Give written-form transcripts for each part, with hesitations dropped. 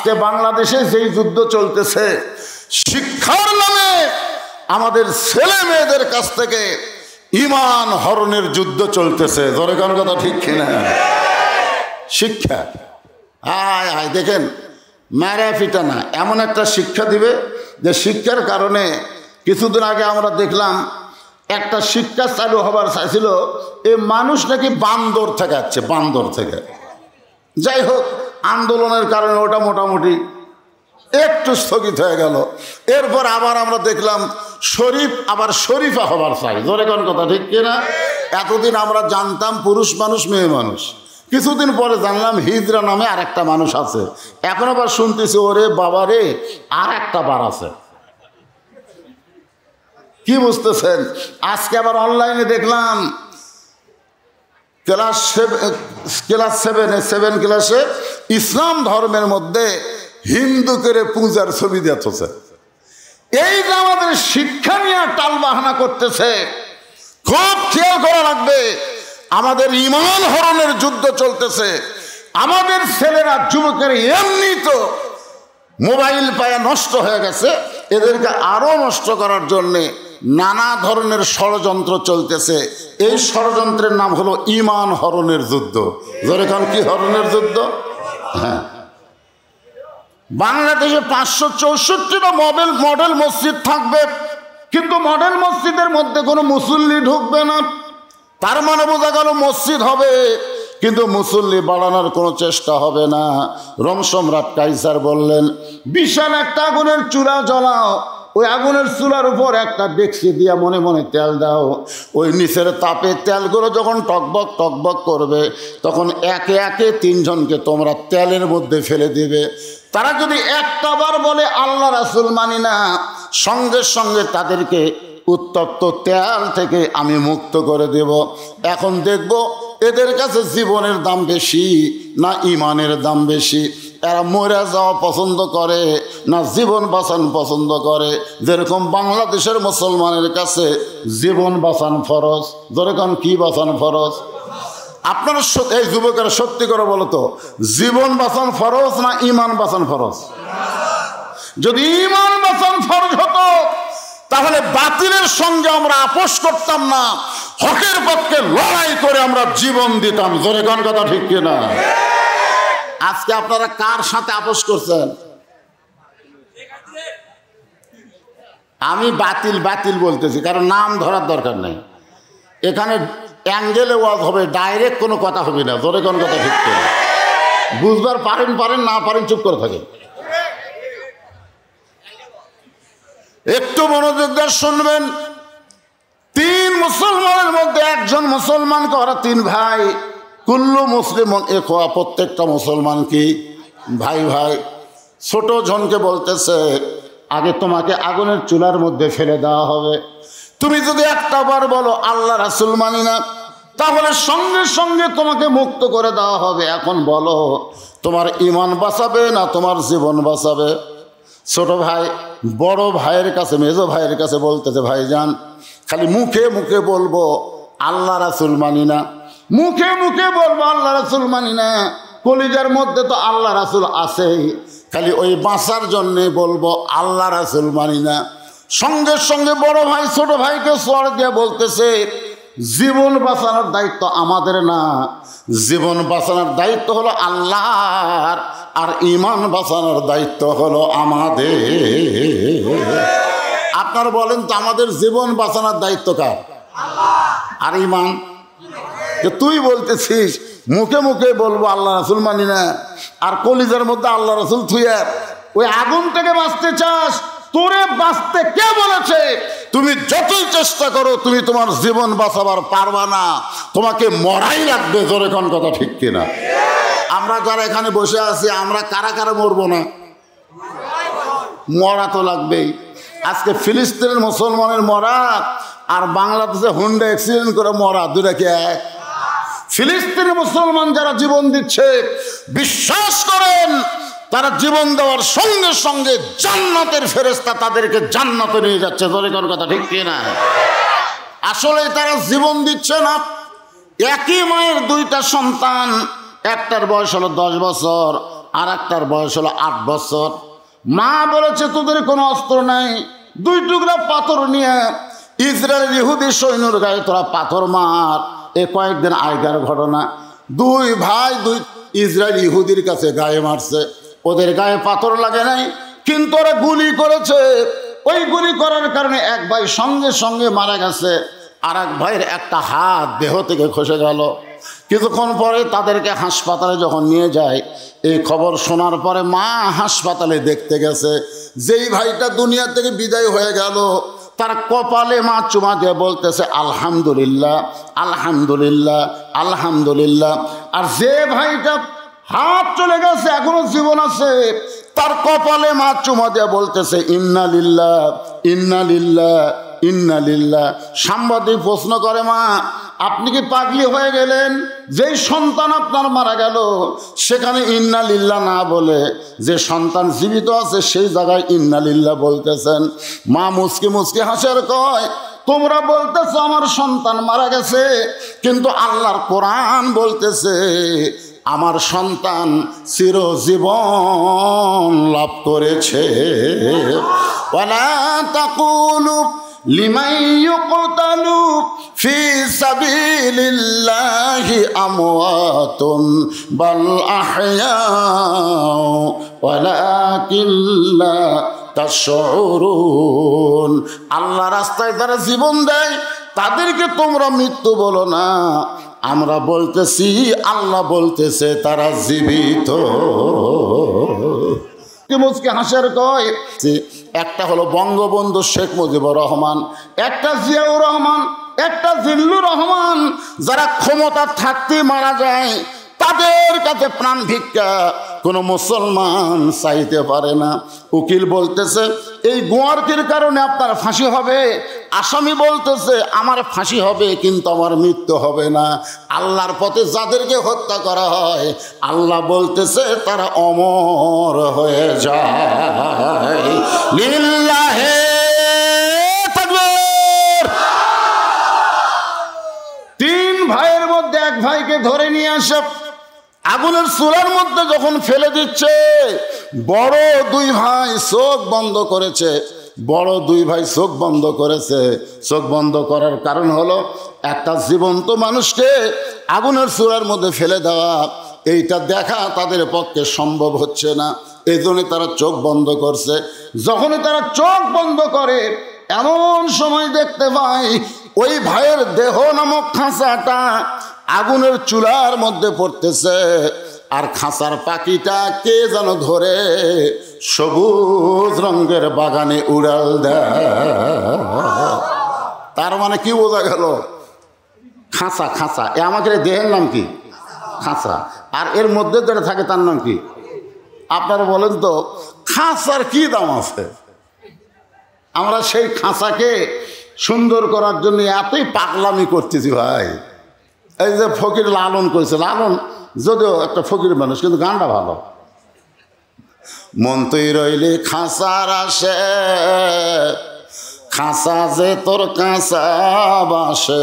আজকে বাংলাদেশে যেই যুদ্ধ চলতেছে, শিক্ষার নামে আমাদের ছেলে মেয়েদের কাছ থেকে ঈমান হরণের যুদ্ধ চলতেছে। জোরে কোন কথা ঠিক কিনা? শিক্ষা আয় আয় দেখেন, মারা পিটা না, এমন একটা শিক্ষা দিবে যে শিক্ষার কারণে কিছুদিন আগে আমরা দেখলাম একটা শিক্ষা চালু হবার চাইছিল, এই মানুষ নাকি বান্দর থেকে আসছে, বান্দর থেকে। যাই হোক, আন্দোলনের কারণে ওটা মোটামুটি একটু স্থগিত হয়ে গেল। এরপর আবার আমরা দেখলাম শরীফ আবার শরীফা হবার চাই। জোরে কোন কথা ঠিক কিনা? এতদিন আমরা জানতাম পুরুষ মানুষ মেয়ে মানুষ, কিছুদিন পরে জানলাম হিজরা নামে আর একটা মানুষ আছে। এখন আবার শুনতেছি ওরে বাবা রে, আর একটা বার আছে। কি বুঝতেছেন? আজকে আবার অনলাইনে দেখলাম ক্লাস 7 ক্লাসে ইসলাম ধর্মের মধ্যে হিন্দু করে পূজার ছবি দিতেছে। এই যে আমাদের শিক্ষা নিয়ে টালবাহানা করতেছে, খুব খেয়াল করা লাগবে। আমাদের ঈমান হরণের যুদ্ধ চলতেছে। আমাদের ছেলেরা যুবকের এমনি তো মোবাইল পায়া নষ্ট হয়ে গেছে, এদেরকে আরো নষ্ট করার জন্যে নানা ধরনের ষড়যন্ত্র চলতেছে। এই ষড়যন্ত্রের নাম হলো ঈমান হরণের যুদ্ধ। জোরে কোন কি হরণের যুদ্ধ? হ্যাঁ, বাংলাদেশে 564টা মডেল মসজিদ থাকবে, কিন্তু মডেল মসজিদের মধ্যে কোনো মুসল্লি ঢুকবে না। তার মানে বোঝা গেল মসজিদ হবে, কিন্তু মুসল্লি বাড়ানোর কোনো চেষ্টা হবে না। রোম সম্রাট কাইসার বললেন, বিশাল একটা আগুনের চুলা জ্বলাও, ওই আগুনের চুলার উপর একটা ডেকচি দিয়া মনে মনে তেল দাও। ওই নিচের তাপে তেলগুলো যখন টকবক টকবক করবে, তখন একে একে 3 জনকে তোমরা তেলের মধ্যে ফেলে দিবে। তারা যদি একটা বার বলে আল্লাহ রাসূল মানি না, সঙ্গে সঙ্গে তাদেরকে উত্তপ্ত তেল থেকে আমি মুক্ত করে দেব। এখন দেখব এদের কাছে জীবনের দাম বেশি না ঈমানের দাম বেশি। এরা মরে যাওয়া পছন্দ করে না জীবন বাঁচান পছন্দ করে। যেরকম বাংলাদেশের মুসলমানের কাছে জীবন বাঁচান ফরজ। যেরকম কি বাঁচান ফরজ? আপনারা এই যুবকেরা সত্যি করে বলো তো, জীবন বাঁচান ফরজ না ঈমান বাঁচান ফরজ? যদি ঈমান বাঁচান ফরজ হতো, তাহলে বাতিলের সঙ্গে আমরা আপোষ করতাম না, হকের পক্ষে লড়াই করে আমরা জীবন দিতাম। জোরে কোন কথা ঠিক কিনা? আজকে আপনারা কার সাথে আপোষ করছেন? আমি বাতিল বাতিল বলতেছি, কারণ নাম ধরার দরকার নেই। এখানে অ্যাঙ্গেলে ওয়াজ হবে, ডাইরেক্ট কোনো কথা হবে না। জোরে কোন কথা ঠিক কিনা? বুঝবার পারেন পারেন, না পারেন চুপ করে থাকেন। একটু মনোযোগ দিয়ে শুনবেন। 3 মুসলমানের মধ্যে একজন মুসলমানকে ওরা 3 ভাই, কুল্লু মুসলিমন ইখওয়া, প্রত্যেকটা মুসলমান কি ভাই ভাই। ছোট জনকে বলতেছে, আগে তোমাকে আগুনের চুলার মধ্যে ফেলে দেওয়া হবে। তুমি যদি একটা বার বলো আল্লাহ রাসূল মানি না, তাহলে সঙ্গে সঙ্গে তোমাকে মুক্ত করে দেওয়া হবে। এখন বলো তোমার ঈমান বাঁচাবে না তোমার জীবন বাঁচাবে? ছোট ভাই বড় ভাইয়ের কাছে, মেজো ভাইয়ের কাছে বলতেছে, ভাইজান খালি মুখে মুখে বলবো আল্লাহ রাসূল মানি না, মুখে মুখে বলবো আল্লাহ রাসূল মানি না, কলিজার মধ্যে তো আল্লাহ রাসূল আছেই, খালি ওই বাঁচার জন্যে বলবো আল্লাহ রাসূল মানি না। সঙ্গে সঙ্গে বড় ভাই ছোট ভাইকে সর দিয়ে বলতেছে, জীবন বাঁচানোর দায়িত্ব আমাদের না, জীবন বাঁচানোর দায়িত্ব হলো আল্লাহর, আর ঈমান বাঁচানোর দায়িত্ব হলো আমাদের। আপনারা বলেন তো, আমাদের জীবন বাঁচানোর দায়িত্ব কার? আর ঈমান? তুই বলতেছিস মুখে মুখে বলবো আল্লাহ রাসূল মানি না, আর কলিজার মধ্যে আল্লাহ রাসূল থুয়ে ওই আগুন থেকে বাঁচতে চাস। তোরে বাঁচতে কে বলেছে? তুমি যতই চেষ্টা করো তুমি তোমার জীবন বাঁচাবার পারবা না, তোমাকে মরাই লাগবে। জোরে কোন কথা ঠিক কিনা? আমরা যারা এখানে বসে আছি, আমরা কারা কারা মরবো না? মরা তো লাগবেই। আজকে ফিলিস্তিনের মুসলমানের মরা আর বাংলাদেশে হুন্ডা অ্যাক্সিডেন্ট করে মরা, দুটা কি এক? ফিলিস্তিনি মুসলমান যারা জীবন দিচ্ছে, বিশ্বাস করেন তারা জীবন দেওয়ার সঙ্গে সঙ্গে জান্নাতের ফেরেশতা তাদেরকে জান্নাতে নিয়ে যাচ্ছে। জোরে কোন কথা ঠিক কিনা? আসলে তারা জীবন দিচ্ছে না। একই মায়ের 2টা সন্তান, একটার বয়স হলো 10 বছর, আর একটার বয়স হলো 8 বছর। মা বলেছে তোদের কোনো অস্ত্র নাই, 2 টুকরা পাথর নিয়ে ইসরায়েল ইহুদি সৈন্যর গায়ে তোরা পাথর মার। এ কয়েকদিন আগের ঘটনা, 2 ভাই 2 ইসরায়েল ইহুদির কাছে গায়ে মারছে। ওদের গায়ে পাথর লাগে নাই, কিন্তু ওরা গুলি করেছে। ওই গুলি করার কারণে এক ভাই সঙ্গে সঙ্গে মারা গেছে, আর এক ভাইয়ের একটা হাত দেহ থেকে খসে গেল। কিছুক্ষণ পরে তাদেরকে হাসপাতালে যখন নিয়ে যায়, এই খবর শোনার পরে মা হাসপাতালে দেখতে গেছে। যেই ভাইটা দুনিয়া থেকে বিদায় হয়ে গেল, তার কপালে মা চুমা দিয়ে বলতেছে আলহামদুলিল্লাহ, আলহামদুলিল্লাহ, আলহামদুলিল্লাহ। আর যে ভাইটা হাত চলে গেছে এখনো জীবন আছে, তার কপালে মা চুমা দিয়ে বলতেছে ইন্না লিল্লাহ, ইন্না লিল্লাহ, ইন্না লিল্লাহ। সাংবাদিক প্রশ্ন করে, মা আপনি কি পাগলি হয়ে গেলেন? যেই সন্তান আপনার মারা গেল সেখানে ইন্না লিল্লাহ না বলে যে সন্তান জীবিত আছে সেই জায়গায় ইন্না লিল্লাহ বলতেছেন। মা মুচকি মুচকি হাসের কয়, তোমরা বলতেছো আমার সন্তান মারা গেছে, কিন্তু আল্লাহর কোরআন বলতেছে আমার সন্তান চিরজীবন লাভ করেছে। ওয়ালা তাকুলু লিমান ইউকতালু ফি সাবিলিল্লাহি আমওয়াতুন বাল আহইয়াউ ওয়ালাকিন লা তাশউরুন। আল্লাহ রাস্তায় যারা জীবন দেয় তাদেরকে তোমরা মৃত্যু বলো না, আমরা বলতেছি আল্লাহ বলতেছে তারা জীবিত। মুচকি হাসের কয়, একটা হলো বঙ্গবন্ধু শেখ মুজিবুর রহমান, একটা জিয়াউর রহমান, একটা জিল্লুর রহমান। যারা ক্ষমতা থাকতে মারা যায় তাদের কাছে প্রাণ ভিক্ষা কোনো মুসলমান চাইতে পারে না। উকিল বলতেছে এই গোয়ার্কির কারণে আপনার ফাঁসি হবে, আসামি বলতেছে আমার ফাঁসি হবে কিন্তু আমার মৃত্যু হবে না। আল্লাহর পথে যাদেরকে হত্যা করা হয় আল্লাহ বলতেছে তারা অমর হয়ে যায়। লিল্লাহে তাকবীর। 3 ভাইয়ের মধ্যে এক ভাইকে ধরে নিয়ে আসে আগুনের চুলার মধ্যে যখন ফেলে দিচ্ছে, বড় 2 ভাই চোখ বন্ধ করেছে। বড় 2 ভাই চোখ বন্ধ করেছে। চোখ বন্ধ করার কারণ হলো একটা জীবন্ত মানুষকে আগুনের চুলার মধ্যে ফেলে দেওয়া, এইটা দেখা তাদের পক্ষে সম্ভব হচ্ছে না, এই জন্য তারা চোখ বন্ধ করছে। যখনই তারা চোখ বন্ধ করে এমন সময় দেখতে পাই ওই ভাইয়ের দেহ নামক খাঁচাটা আগুনের চুলার মধ্যে পড়তেছে, আর খাঁচার পাখিটা কে যেন ধরে সবুজ রঙের বাগানে উড়াল দেয়। তার মানে কি বোঝা গেল? খাঁচা, খাঁচা। এ আমাকে দেহের নাম কি? খাঁচা। আর এর মধ্যে যেটা থাকে তার নাম কি? আপনারা বলেন তো, খাঁচার কি দাম আছে? আমরা সেই খাঁচাকে সুন্দর করার জন্য এতই পাগলামি করতেছি ভাই। এই যে ফকির লালন করেছে, লালন যদিও একটা ফকির মানুষ কিন্তু গানটা ভালো। মন তুই রইলে খাঁচার আসে, খাঁচা যে তোর কাঁচা বাসে,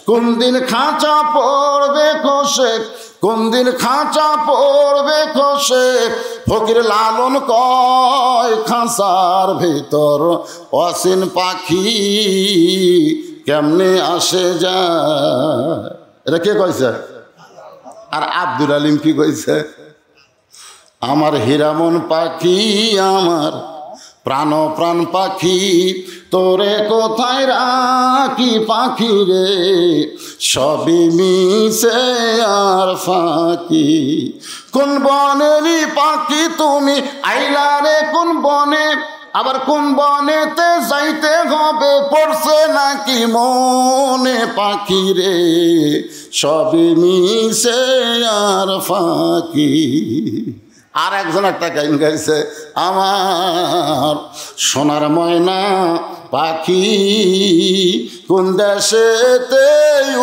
কোন দিন খাঁচা পড়বে খসে, কোন দিন খাঁচা পড়বে খসে। ফকির লালন কয় খাঁচার ভিতর অসীন পাখি কেমনে আসে যায়। এটা কে কইছে? আর আব্দুল আলিম কি কইছে? আমার হীরামন পাখি, আমার প্রাণ প্রাণ পাখি, তোরে কোথায় রাখি পাখি রে, সবই মিশে আর ফাঁকি। কোন বনেরই পাখি তুমি আইলা রে কোন বনে, আবার কোন বনেতে যাইতে হবে পড়ছে নাকি মনে পাখি রে, সবই মিশে আর ফাঁকি। আর একজন একটা গান গাইছে, আমার সোনার ময়না পাখি কোন দেশেতে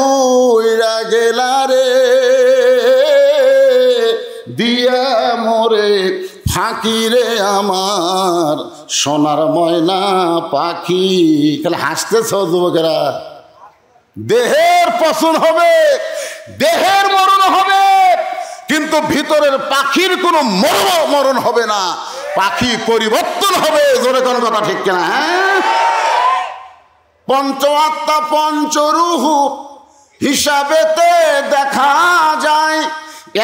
উইরা গেলা রে, দিয়া মোরে ফাঁকি রে আমার সোনার ময়না পাখি। খালি হাসতেছ যুবকেরা। দেহের পছন্দ হবে, দেহের মরণ হবে, কিন্তু ভিতরের পাখির কোনো মরণ হবে না, পাখি পরিবর্তন হবে। জোরে কোন কথা ঠিক কিনা? হ্যাঁ, পঞ্চ আত্মা পঞ্চরূহ হিসাবেতে দেখা যায়,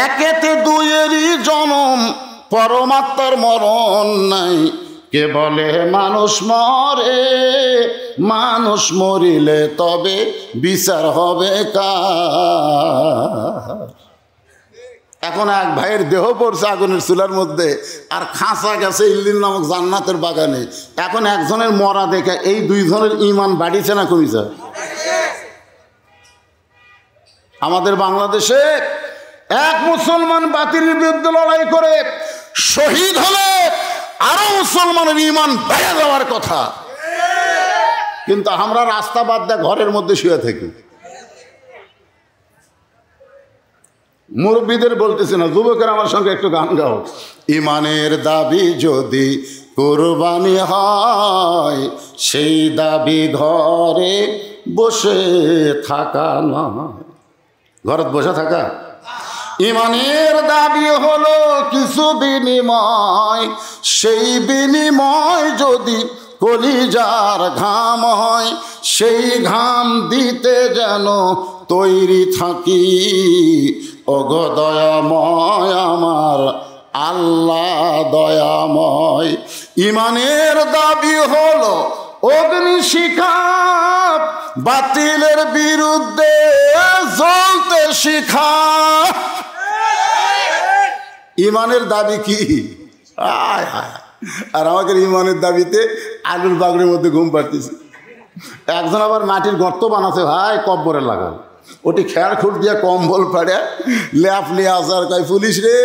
একেতে দুইয়েরই জনম, পরমাত্মার মরণ নাই। কে বলে মানুষ মরে, মানুষ মরিলে তবে বিচার হবে কার? এখন এক ভাইয়ের দেহ পড়ছে আগুনের চুলার মধ্যে, আর খাঁচা গেছে ইল্লিন নামক জান্নাতের বাগানে। এখন একজনের মরা দেখে এই দুইজনের ঈমান বাড়িছে না কমিছে? আমাদের বাংলাদেশে এক মুসলমান বাতিলের বিরুদ্ধে লড়াই করে শহীদ হলে আরো মুসলমানের ঈমান বেড়ে যাওয়ার কথা, কিন্তু আমরা রাস্তা বাদ দিয়ে ঘরের মধ্যে শুয়ে থাকি। মুরব্বীদের বলতেছে না, যুবকের আমার সঙ্গে একটু গান গাও। ঈমানের দাবি যদি কুরবানি হয়, সেই দাবি ঘরে বসে থাকা নয়। ঘরে বসে থাকা। ঈমানের দাবি হলো কিছু বিনিময়, সেই বিনিময় যদি কলিজার ঘাম হয়, সেই ঘাম দিতে যেন তৈরি থাকি। ওগো দয়াময় আমার আল্লাহ দয়াময়। ঈমানের দাবি হলো অগ্নিশিখা, বাতিলের বিরুদ্ধে জ্বলতে শিখা। ঈমানের দাবি কি? আর আমাদের ঈমানের দাবিতে আলুর বাগড়ের মধ্যে ঘুম পাড়তেছে। একজন আবার মাটির গর্ত বানাচ্ছে ভাই, কব্বরে লাগান, ওটি খেয়ার খুঁট দিয়ে কম্বল পাড়ে ল্যাপ নিয়ে আসার কয়, পুলিশ রে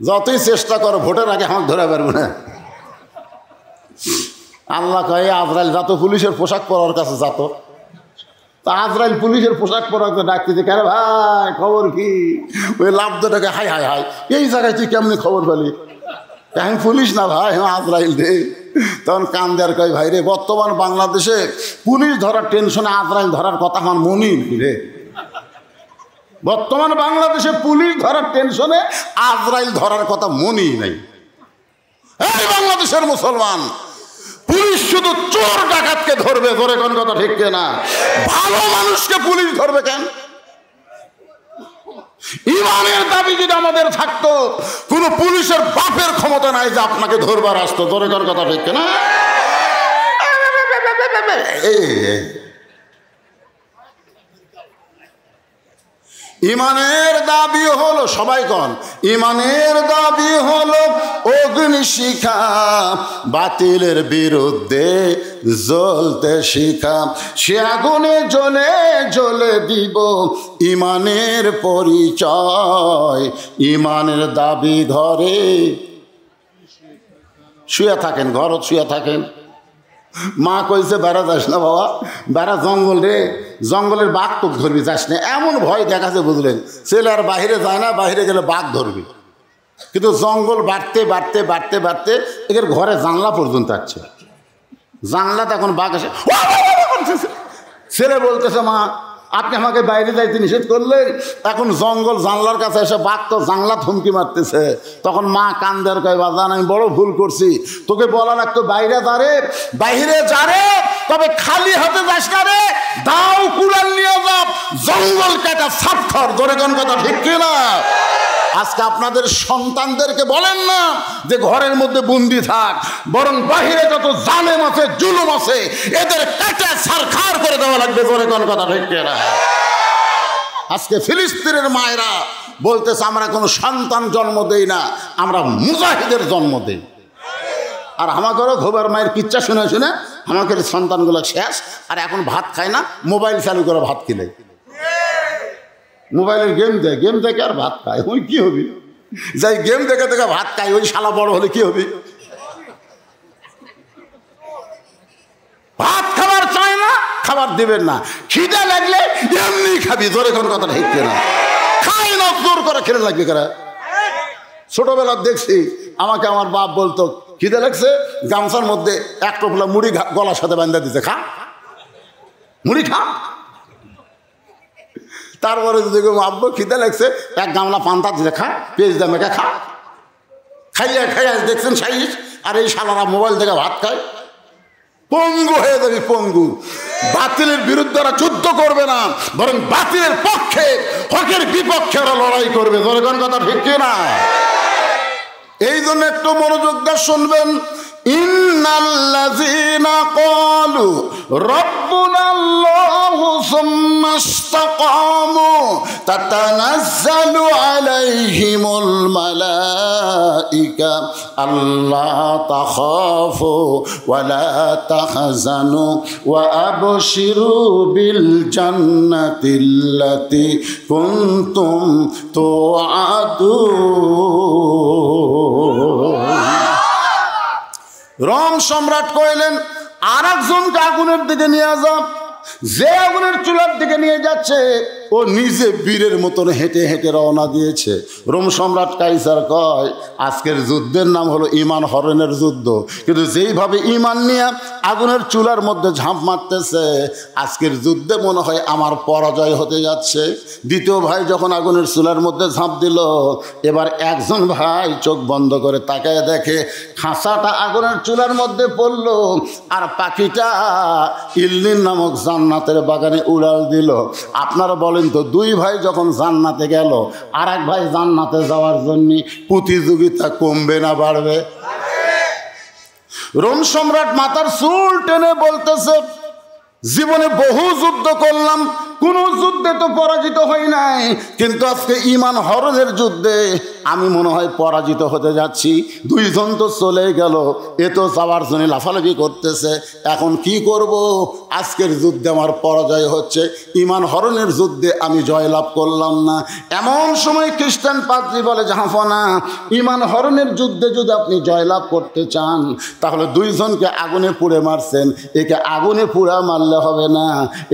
যতই চেষ্টা করো ভোটের আগে আমাকে ধরে পারবো না। আল্লাহ কয়, আজরাইল যাতো পুলিশের পোশাক পরার কাছে যাতো। তা আজরাইল পুলিশের পোশাক পরাকে ডাকতেছে, কেন ভাই খবর কি? ওই লাভদাটাকে হাই হাই হাই, এই জায়গায় তুই কেমনি খবর পেলি? আমি পুলিশ না ভাই, আমি আজরাইল রে। তখন কান দেয়ার কয়, ভাই রে বর্তমান বাংলাদেশে পুলিশ ধরার টেনশনে আজরাইল ধরার কথা আমার মনেই রে। বর্তমান বাংলাদেশে পুলিশ ধরার টেনশনে আজরাইল ধরার কথা মনেই নাই। এই বাংলাদেশের মুসলমান, পুলিশ শুধু চোর ডাকাতকে ধরবে, ধরে কোন কথা ঠিক না? ভালো মানুষকে পুলিশ ধরবে কেন? ঈমানের দাবি যদি আমাদের থাকতো, কোন পুলিশের বাপের ক্ষমতা নাই যে আপনাকে ধরবার আসতো, ধরে কোন কথা ঠিক না? ঈমানের দাবি হলো, সবাই কন, ঈমানের দাবি হলো অগ্নিশিখা, বাতিলের বিরুদ্ধে জ্বলতে শিখা। সে আগুনে জ্বলে জ্বলে দিব ঈমানের পরিচয়। ঈমানের দাবি ঘরে শুয়ে থাকেন, ঘরত শুয়ে থাকেন। মা কইছে বেড়া যাস না বাবা, বেড়া জঙ্গল রে, জঙ্গলের বাঘ তো ধরবি, যাস না। এমন ভয় দেখাচ্ছে বুঝলেন, ছেলে আর বাহিরে যায় না, বাহিরে গেলে বাঘ ধরবি। কিন্তু জঙ্গল বাড়তে বাড়তে বাড়তে বাড়তে এদের ঘরে জানলা পর্যন্ত আসছে। জানলাতে এখন বাঘ আসে, ছেলে বলতেছে মা আপনি আমাকে বাইরে যাইতে নিষেধ করলেন, এখন জঙ্গল জানলার কাছে এসে বাঘ তো জানলা থমকি মারতেছে। তখন মা কান্দার কয়, বাজান আমি বড় ভুল করছি, তোকে বলা লাগতো বাইরে যারে, বাইরে যারে, তবে খালি হাতে যাস না রে, দাও কুড়াল নিয়ে যাও, জঙ্গল কাটা সাফ কর। ধরে কোন কথা ঠিক কিনা? আজকে আপনাদের সন্তানদেরকে বলেন না যে ঘরের মধ্যে বন্দি থাক, বরং বাহিরে যত জালেম আছে, জুলুম আছে, এদের কেটে ছারখার করে দেওয়া লাগবে। ধরে কোন কথা ঠিক কিনা? আজকে ফিলিস্তিনের মায়েরা বলতেছে আমরা কোনো সন্তান জন্ম দেই না, আমরা মুজাহিদের জন্ম দেই। আর আমাকেও ঘোবার মায়ের কিচ্ছা শুনে শুনে আমাকে সন্তানগুলো শেষ, আর এখন ভাত খায় না, মোবাইল চালু করে ভাত কিনে, মোবাইলের গেম দেয়, গেম দেখে আর ভাত খায়। ওই কি হবি? যাই গেম দেখে দেখে ভাত খায়, ওই শালা বড় হলে কি হবি? ভাত খাবার চায় না, খাবার দিবেন না, খিদে লাগলে এমনি খাবি। ধরে কোন কথা ঠিক না? খাই না, জোর করে খেলে লাগবে কারা? ছোটবেলা দেখছি আমাকে আমার বাপ বলতো, খিদে লাগছে, গামছার মধ্যে এক টোপলা মুড়ি গলার সাথে বান্ধা দিতে, খা মুড়ি খা। তারপরে যদি আব্বু খিদে লাগছে এক গামলা পান্তা দিলে খা, পেঁয়াজ দিয়ে মেখে খা। খাইয়া খাইয়া দেখছেন সাইজ, আর এই শালারা মোবাইল থেকে ভাত খায়। পঙ্গু হয়ে যাবি, পঙ্গু। বাতিলের বিরুদ্ধে ওরা যুদ্ধ করবে না, বরং বাতিলের পক্ষে, হকের বিপক্ষে ওরা লড়াই করবে। জনগণ কথা ঠিক কিনা? এই জন্য একটু মনোযোগ দিয়ে শুনবেন। ইন্নাল্লাযীনা ক্বালু রাব্বুনাল্লাহু সুম্মা ইসতাকামু তাতানাজ্জালু আলাইহিমুল মালাইকা আল্লা তাখাফু ওয়া লা তাহজানু ওয়া আবশিরু বিল জান্নাতিল্লাতী কুনতুম তুআদুন। রোম সম্রাট কইলেন আর একজনকে আগুনের দিকে নিয়ে যাও। যে আগুনের চুলার দিকে নিয়ে যাচ্ছে ও নিজে বীরের মতন হেঁটে হেঁটে রওনা দিয়েছে। রোম সম্রাট কাইসার কয় আজকের যুদ্ধের নাম হলো ঈমান হরণের যুদ্ধ, কিন্তু যেইভাবে ঈমান নিয়ে আগুনের চুলার মধ্যে ঝাঁপ মারতেছে আজকের যুদ্ধে মনে হয় আমার পরাজয় হতে যাচ্ছে। দ্বিতীয় ভাই যখন আগুনের চুলার মধ্যে ঝাঁপ দিল, এবার একজন ভাই চোখ বন্ধ করে তাকায় দেখে খাঁচাটা আগুনের চুলার মধ্যে পড়লো, আর পাখিটা ইল্লিন নামক জান্নাতের বাগানে উড়াল দিল। আপনারা বলেন তো, দুই ভাই যখন জান্নাতে গেল, আর এক ভাই জান্নাতে যাওয়ার জন্য প্রতিযোগিতা কমবে না বাড়বে? রোম সম্রাট মাথার চুল টেনে বলতেছে জীবনে বহু যুদ্ধ করলাম, কোন যুদ্ধে তো পরাজিত হই নাই, কিন্তু আজকে ঈমান হরণের যুদ্ধে আমি মনে হয় পরাজিত হতে যাচ্ছি। দুইজন তো চলে গেল, এ তো যাওয়ার জন্য লাফালাফি করতেছে, এখন কি করব? আজকের যুদ্ধে আমার পরাজয় হচ্ছে, ঈমান হরণের যুদ্ধে আমি জয়লাভ করলাম না। এমন সময় খ্রিস্টান পাদ্রী বলে জাহাফনা, ঈমান হরণের যুদ্ধে যদি আপনি জয়লাভ করতে চান তাহলে দুইজনকে আগুনে পুড়ে মারছেন, একে আগুনে পুড়া মারলে হবে না,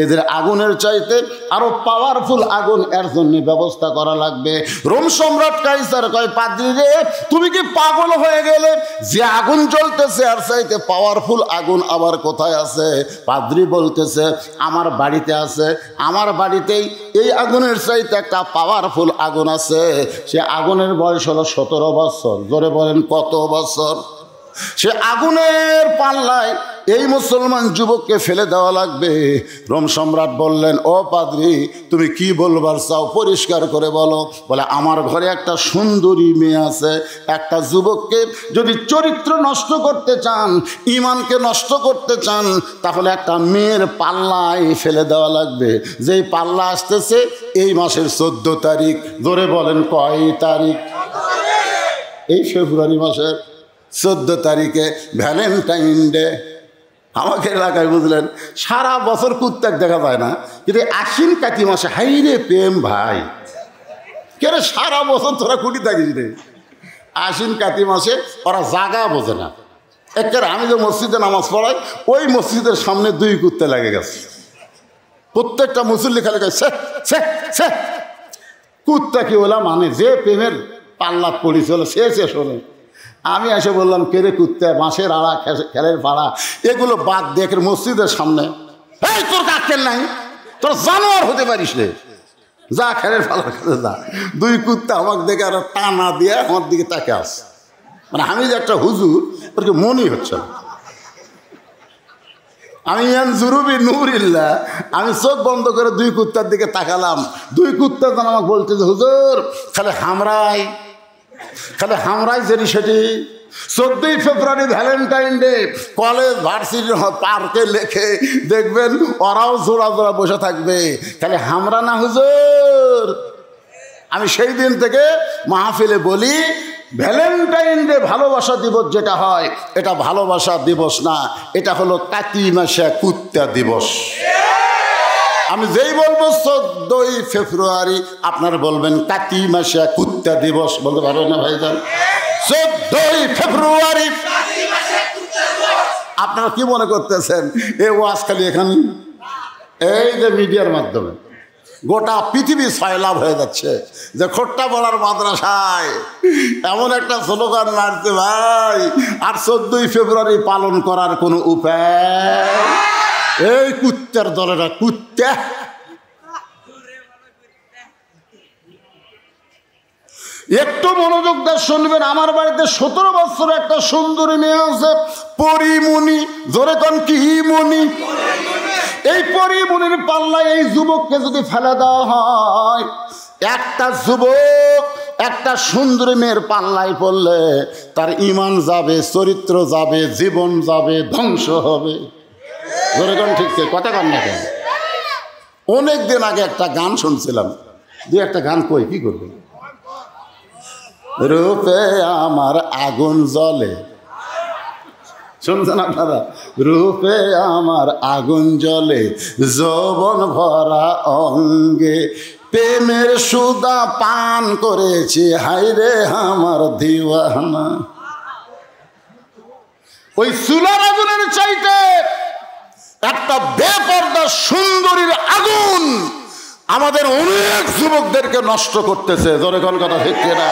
এদের আগুনের চাইতে আরো পাওয়ারফুল আগুন এর জন্য ব্যবস্থা করা লাগবে। রোম সম্রাট কাইসার কয় পাদ্রী রে, তুমি কি পাগল হয়ে গেলে? যে আগুন জ্বলতেছে আর চাইতে পাওয়ারফুল আগুন আবার কোথায় আছে? পাদ্রী বলতেছে আমার বাড়িতে আছে, আমার বাড়িতেই এই আগুনের চাইতে একটা পাওয়ারফুল আগুন আছে। সে আগুনের বয়স হলো 17 বছর। জোরে বলেন কত বছর? সে আগুনের পাল্লায় এই মুসলমান যুবককে ফেলে দেওয়া লাগবে। রোম সম্রাট বললেন ও পাদ্রী, তুমি কি বলবার চাও পরিষ্কার করে বলো। বলে আমার ঘরে একটা সুন্দরী মেয়ে আছে, একটা যুবককে যদি চরিত্র নষ্ট করতে চান, ঈমানকে নষ্ট করতে চান, তাহলে একটা মেয়ের পাল্লায় ফেলে দেওয়া লাগবে। যেই পাল্লা আসতেছে এই মাসের 14 তারিখ। ধরে বলেন কয় তারিখ? এই ফেব্রুয়ারি মাসের 14 তারিখে ভ্যালেন্টাইন ডে। আমাকে এলাকায় বুঝলেন সারা বছর কুত্তাক দেখা যায় না, কিন্তু আশ্বিন কাতি মাসে হাইরে প্রেম ভাই, কেন সারা বছর তোরা কুটি থাকিস রে? আশ্বিন কাতি মাসে ওরা জাগা বোঝে না। একেবারে আমি যে মসজিদে নামাজ পড়াই, ওই মসজিদের সামনে 2 কুত্তা লেগে গেছে। প্রত্যেকটা মুসল্লি খালি সে কুত্তা কি ওলা মানে যে প্রেমের পাল্লা পড়িছিল সে শোনে। আমি এসে বললাম কেরে কুত্তা, বাঁশের আড়া, খেলের পাড়া এগুলো বাদ দেখে মসজিদের সামনে, এই তোর কাকের নাই, তোর জানোয়ার হতে পারিস রে, যা খেলের পাড়ার কাছে যা। 2 কুত্তা আমাকে দেখে আর টানা দিয়ে আমার দিকে তাকে আস, মানে আমি যে একটা হুজুর ওর মনই হচ্ছে না। আমি জুরুবি নূরিল্লাহ, আমি চোখ বন্ধ করে 2 কুত্তার দিকে তাকালাম। 2 কুত্তা যেন আমাকে বলতে যে হুজুর খালি হামরাই যেটি সেটি। 14 ফেব্রুয়ারি ভ্যালেন্টাইন ডে, কলেজ ভার্সিটি পার্কে লেখে দেখবেন ওরাও জোড়া জোড়া বসে থাকবে, খালি হামরা না হুজুর। আমি সেই দিন থেকে মাহফিলে বলি ভ্যালেন্টাইন ডে ভালোবাসা দিবস যেটা হয় এটা ভালোবাসা দিবস না, এটা হলো কাতি মাসে কুত্তা দিবস। আমি যেই বলবো 14 ফেব্রুয়ারি আপনারা বলবেন কাতি মাসে কুত্তা দিবস, বলতে পারবেন না ভাইজান? 14 ফেব্রুয়ারি আপনারা কি মনে করতেছেন এ ওয়াজ খালি এখানে? এই যে মিডিয়ার মাধ্যমে গোটা পৃথিবী সয়লাভ হয়ে যাচ্ছে যে খোট্টা বলার মাদ্রাসায় এমন একটা স্লোগান মারতে ভাই, আর 14 ফেব্রুয়ারি পালন করার কোনো উপায়? এই কুত্তার দলেরা কুত্তা একটু মনোযোগ দিয়ে শুনবেন। আমার বাড়িতে 17 বছর একটা সুন্দরী মেয়ে আছে, পরিমণি। জোরে কোন কি মণি? এই পরিমণির পাল্লায় এই যুবককে যদি ফেলে দেওয়া হয়, একটা যুবক একটা সুন্দরী মেয়ের পাল্লায় পড়লে তার ঈমান যাবে, চরিত্র যাবে, জীবন যাবে, ধ্বংস হবে। জোরে কোন ঠিক কথা কন না কেন? অনেকদিন আগে একটা গান শুনছিলাম, দুই একটা গান কই কি করবে। রূপে আমার আগুন জ্বলে, শুনছেন আপনারা? রূপে আমার আগুন জ্বলে, যৌবন ভরা অঙ্গে, প্রেমের সুদা পান করেছি, হায়রে আমার দিওয়ানা। ওই চুলার আগুনের চাইতে একটা বেপরদা সুন্দরীর আগুন আমাদের অনেক যুবকদেরকে নষ্ট করতেছে। জোরে কোন কথা ঠিক না?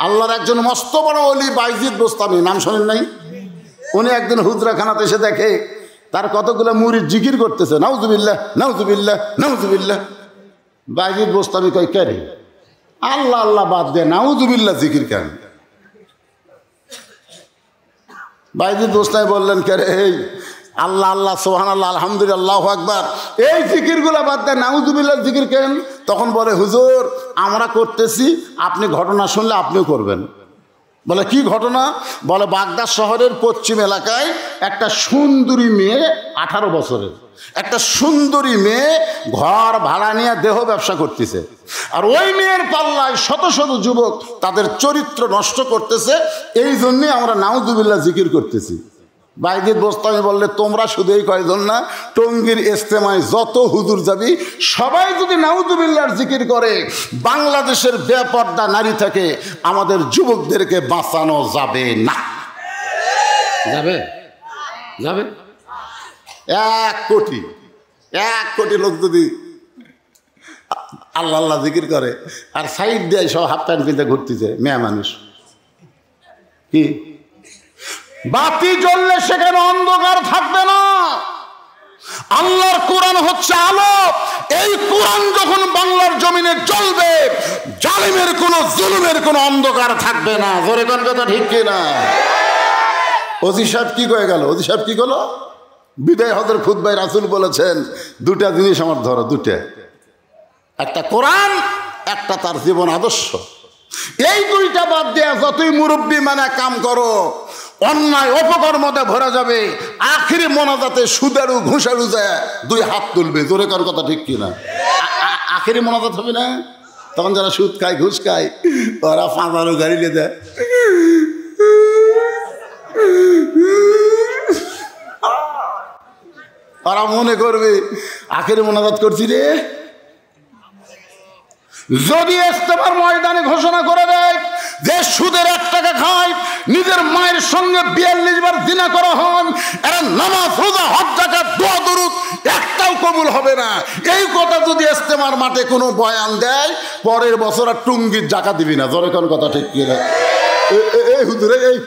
আল্লাহর একজন মস্ত বড় ওলি বাইজিদ বোস্তামি, নাম শোনেন নাই? উনি একদিন হুজরাখানাতে এসে দেখে তার কতগুলো মুরিদ জিকির করতেছে, নাউজুবিল্লাহ নাউজুবিল্লাহ নাউজুবিল্লাহ। বাইজিদ বোস্তামি কই, কে রে? আল্লাহ আল্লাহ বাদ দে, নাউজুবিল্লাহ জিকির কেন? বাইজিদ বোস্তামি বললেন, কে রে, এই আল্লাহ আল্লাহ সুবহানাল্লাহ আলহামদুলিল্লাহ আল্লাহু আকবার এই জিকিরগুলো বাদ দেয়, নাউজুবিল্লাহ জিকির কেন? তখন বলে, হুজুর আমরা করতেছি, আপনি ঘটনা শুনলে আপনিও করবেন। বলে কি ঘটনা? বলে বাগদাদ শহরের পশ্চিম এলাকায় একটা সুন্দরী মেয়ে, 18 বছরের একটা সুন্দরী মেয়ে ঘর ভাড়া নিয়ে দেহ ব্যবসা করতেছে, আর ওই মেয়ের পাল্লায় শত শত যুবক তাদের চরিত্র নষ্ট করতেছে। এই জন্যে আমরা নাউজুবিল্লাহ জিকির করতেছি। বাইজিদ বোস্তামি বললে, তোমরা শুধু এই কয়জন না, টঙ্গীর ইজতেমায় যত হুজুর যাবি সবাই যদি নাউজুবিল্লাহর জিকির করে, বাংলাদেশের বেপর্দা নারী থেকে আমাদের যুবকদেরকে বাঁচানো যাবে না। যাবে? যাবে? 1 কোটি লোক যদি আল্লাহ আল্লাহ জিকির করে, আর সাইড দিয়ে সব হাফ প্যান্ট কিনতে ঘুরতেছে মেয়ে মানুষ, কি বাতি জ্বললে সেখানে অন্ধকার থাকবে না। আল্লাহর কোরআন হচ্ছে আলো। এই কোরআন যখন বাংলার জমিনে জ্বলবে, জালিমের কোনো জুলুমের কোনো অন্ধকার থাকবে না। জোরে কোন কথা ঠিক কিনা? ওজি সাহেব কি কয়ে গেল? ওজি সাহেব কি করলো? বিদায় হজের খুতবায় রাসূল বলেছেন, দুটা জিনিস আমার ধরো, দুটা, একটা কোরআন, একটা তার জীবন আদর্শ। এই দুইটা বাদ দেয়া যতই মুরব্বী মানে কাম করো, অন্যায় অপকর্মতে ভরা যাবে। আখিরি মোনাজাতে সুদারু ঘুষারু যায় 2 হাত তুলবে। জোরে কার কথা ঠিক কিনা? আখিরি মোনাজাত হবে না? তখন যারা সুদ খায়, ঘুষ খায়, ওরা 5 গাড়ি নিয়ে দেয়, ওরা মনে করবে আখিরি মোনাজাত করছি রে। যদি ইস্তেমার ময়দানে ঘোষণা করে দেয় যে সুদের 1 টাকা খায়, নিজের মায়ের সঙ্গে 42 বার জিনা করা হন, এরা নামাজ রোজা হজ যাকাত দোয়া দরুদ একটাও কবুল হবে না, এই কথা যদি ইস্তেমার মাঠে কোনো বয়ান দেয়, পরের বছর আর টুঙ্গির জাকা দিবি না। জোরে কোন কথা ঠিক কি না? এই হুজুরে, এই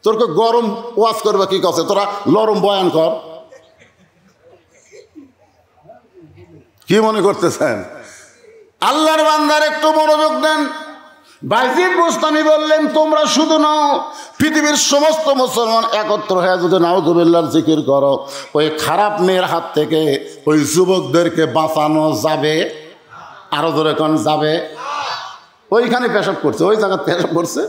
তোরকে গরম ওয়াজ করবে কি কথা? তোরা নরম বয়ান কর। কি মনে করতেছেন? আল্লাহর বান্দার একটু মনোযোগ দেন। বাইজিদ বোস্তামি বললেন, তোমরা শুধু নাও, পৃথিবীর সমস্ত মুসলমান একত্র হয়ে যদি নাউজুবিল্লাহর জিকির করো, ওই খারাপ মেয়ের হাত থেকে ওই যুবকদেরকে বাঁচানো যাবে। আরো ধরে কোন যাবে? ওইখানে পেশাব করছে, ওই জায়গায় পেশাব করছে,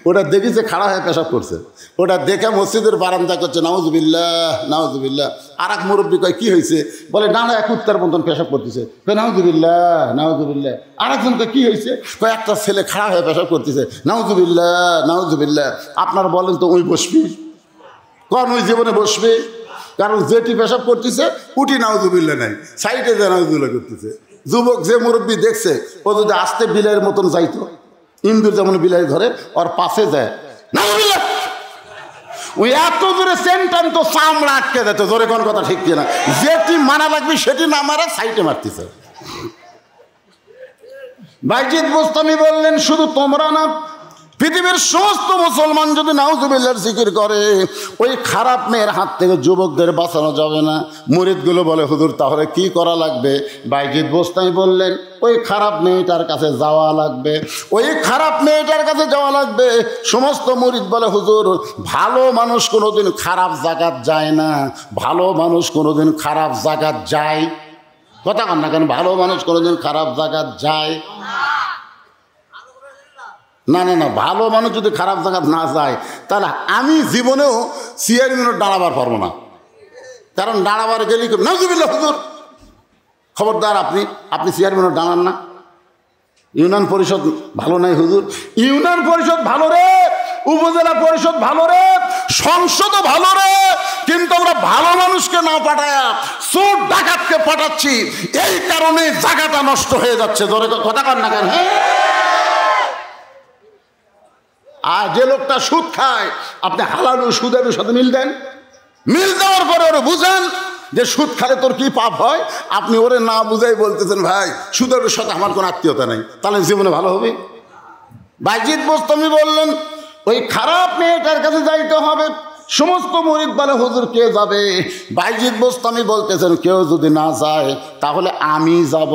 ওটা দেখেছে খাড়া হয়ে পেশাব করছে, ওটা দেখে মসজিদের বারান্দা করছে নাউজুবিল্লাহ নাউজুবিল্লাহ। আর এক মুরব্বী কয়, কি হয়েছে? বলে ডানা এক কুত্তার মতন পেশাব করতেছে, নাউজুবিল্লাহ নাউজুবিল্লাহ। আর একজনকে কি হয়েছে? কয় একটা ছেলে খাড়া হয়ে পেশাব করতেছে, নাউজুবিল্লাহ নাউজুবিল্লাহ। আপনার বলেন তো, ওই বসবি? কোন ওই জীবনে বসবে? কারণ যেটি পেশাব করতেছে উঠি নাউজুবিল্লাহ নাই, সাইডে যে নাউজুবিল্লাহ করতেছে। যুবক যে মুরব্বী দেখছে, ও যদি আস্তে বিলাইয়ের মতন যাইতো, ইন্দুর যেমন বিলাই ধরে, ওর পাশে যায় নাউজুবিল্লাহ, ওই এত জোরে সেন্টান তো চামড়া আটকে যেত। জোরে কোন কথা ঠিক কিনা? যেটি মানা লাগবে সেটি না মারা সাইডে মারতেছে। বাইজিদ বোস্তামি বললেন, শুধু তোমরা না, পৃথিবীর সমস্ত মুসলমান যদি নাউজুবিল্লাহর জিকির করে, ওই খারাপ মেয়ের হাত থেকে যুবকদের বাঁচানো যাবে না। মুরিদগুলো বলে হুজুর তাহলে কি করা লাগবে? বাইজিদ বোস্তামি বললেন ওই খারাপ মেয়েটার কাছে যাওয়া লাগবে, ওই খারাপ মেয়েটার কাছে যাওয়া লাগবে। সমস্ত মুরিদ বলে হুজুর ভালো মানুষ কোনোদিন খারাপ জায়গাত যায় না, ভালো মানুষ কোনোদিন খারাপ জায়গাত যায়। কথা কন না কেন? ভালো মানুষ কোনোদিন খারাপ জায়গাত যায় না। না না, ভালো মানুষ যদি খারাপ জায়গায় না যায় তাহলে আমি জীবনেও চেয়ারম্যানের দাঁড়াবার পারবো না। কারণ দাঁড়াবার গেলেই নাউজুবিল্লাহ হুজুর খবরদার, আপনি চেয়ারম্যানের দাঁড়ান না। ইউনিয়ন পরিষদ ভালো নাই হুজুর, ইউনিয়ন পরিষদ ভালো রে, উপজেলা পরিষদ ভালো রে, সংসদও ভালো রে, কিন্তু আমরা ভালো মানুষকে না পাঠায়া চোর ডাকাতকে পাঠাচ্ছি, এই কারণে জায়গাটা নষ্ট হয়ে যাচ্ছে। ধরে কথা কর না কেন? আর যে লোকটা সুদ খায় আপনি হালাল সুদের সাথে মিল দেন, মিল দেওয়ার পরে ওরে বুঝেন যে সুদ খালে তোর কি পাপ হয়। আপনি ওরে না বুঝাই বলতেছেন ভাই সুদের সাথে আমার কোনো আত্মীয়তা নেই, তাহলে জীবনে ভালো হবে? বাইজিদ বোস্তামি বললেন ওই খারাপ মেয়েটার কাছে যাইতে হবে। সমস্ত মুরিদ বলে হুজুর কে যাবে? বাইজিদ বোস্তামি বলতেছেন কেউ যদি না যায় তাহলে আমি যাব।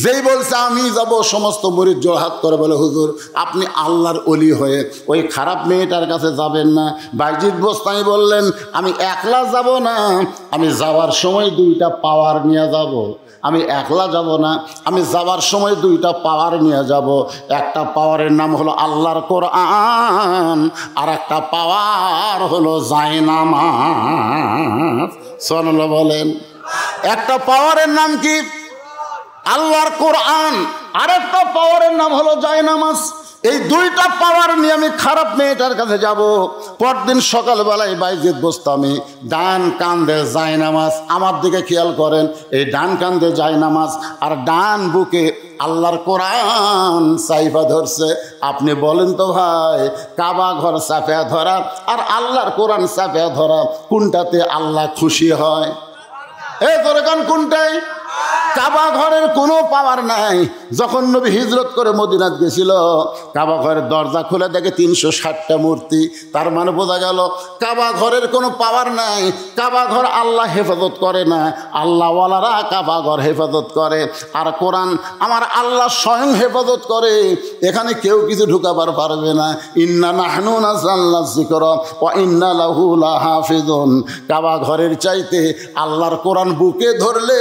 যেই বলছে আমি যাব, সমস্ত মুরিদ জোড়হাত করে বলে হুজুর আপনি আল্লাহর ওলি হয়ে ওই খারাপ মেয়েটার কাছে যাবেন না। বাইজিদ বোস্তামি বললেন আমি একলা যাব না, আমি যাওয়ার সময় দুইটা পাওয়ার নিয়ে যাব। আমি একলা যাব না, আমি যাওয়ার সময় দুইটা পাওয়ার নিয়ে যাব। একটা পাওয়ারের নাম হলো আল্লাহর কোরআন, আর একটা পাওয়ার হলো জায়নামাজ। সুবহানাল্লাহ বলেন। একটা পাওয়ারের নাম কি? আল্লাহর কোরআন, আর একটা পাওয়ারের নাম হলো জায়নামাজ। এই দুইটা পাওয়ার নিয়ে আমি খারাপ মেয়েটার কাছে যাব। পরদিন সকালবেলায় বাইজিদ বোস্তামি ডান কান্দে জায়নামাজ, আমার দিকে খেয়াল করেন, এই ডান কান্দে জায়নামাজ আর ডান বুকে আল্লাহর কোরআন সাইফা ধরছে। আপনি বলেন তো ভাই, কাবা ঘর চাপা ধরা আর আল্লাহর কোরআন চাপা ধরা কোনটাতে আল্লাহ খুশি হয়? এ তোর কান কোনটাই? কাবা ঘরের কোনো পাওয়ার নাই। যখন নবী হিজরত করে মদিনাত গেছিল, কাবা ঘরের দরজা খুলে দেখে 360টা মূর্তি। তার মানে বোঝা গেল কাবা ঘরের কোনো পাওয়ার নাই। কাবা ঘর আল্লাহ হেফাজত করে না, আল্লাহওয়ালারা কাবা ঘর হেফাজত করে। আর কোরআন আমার আল্লাহ স্বয়ং হেফাজত করে, এখানে কেউ কিছু ঢুকাবার পারবে না। ইন্না নাহনু নাযালনা যিকরা ওয়া ইন্না লাহু লাহাফিজুন। কাবা ঘরের চাইতে আল্লাহর কোরআন বুকে ধরলে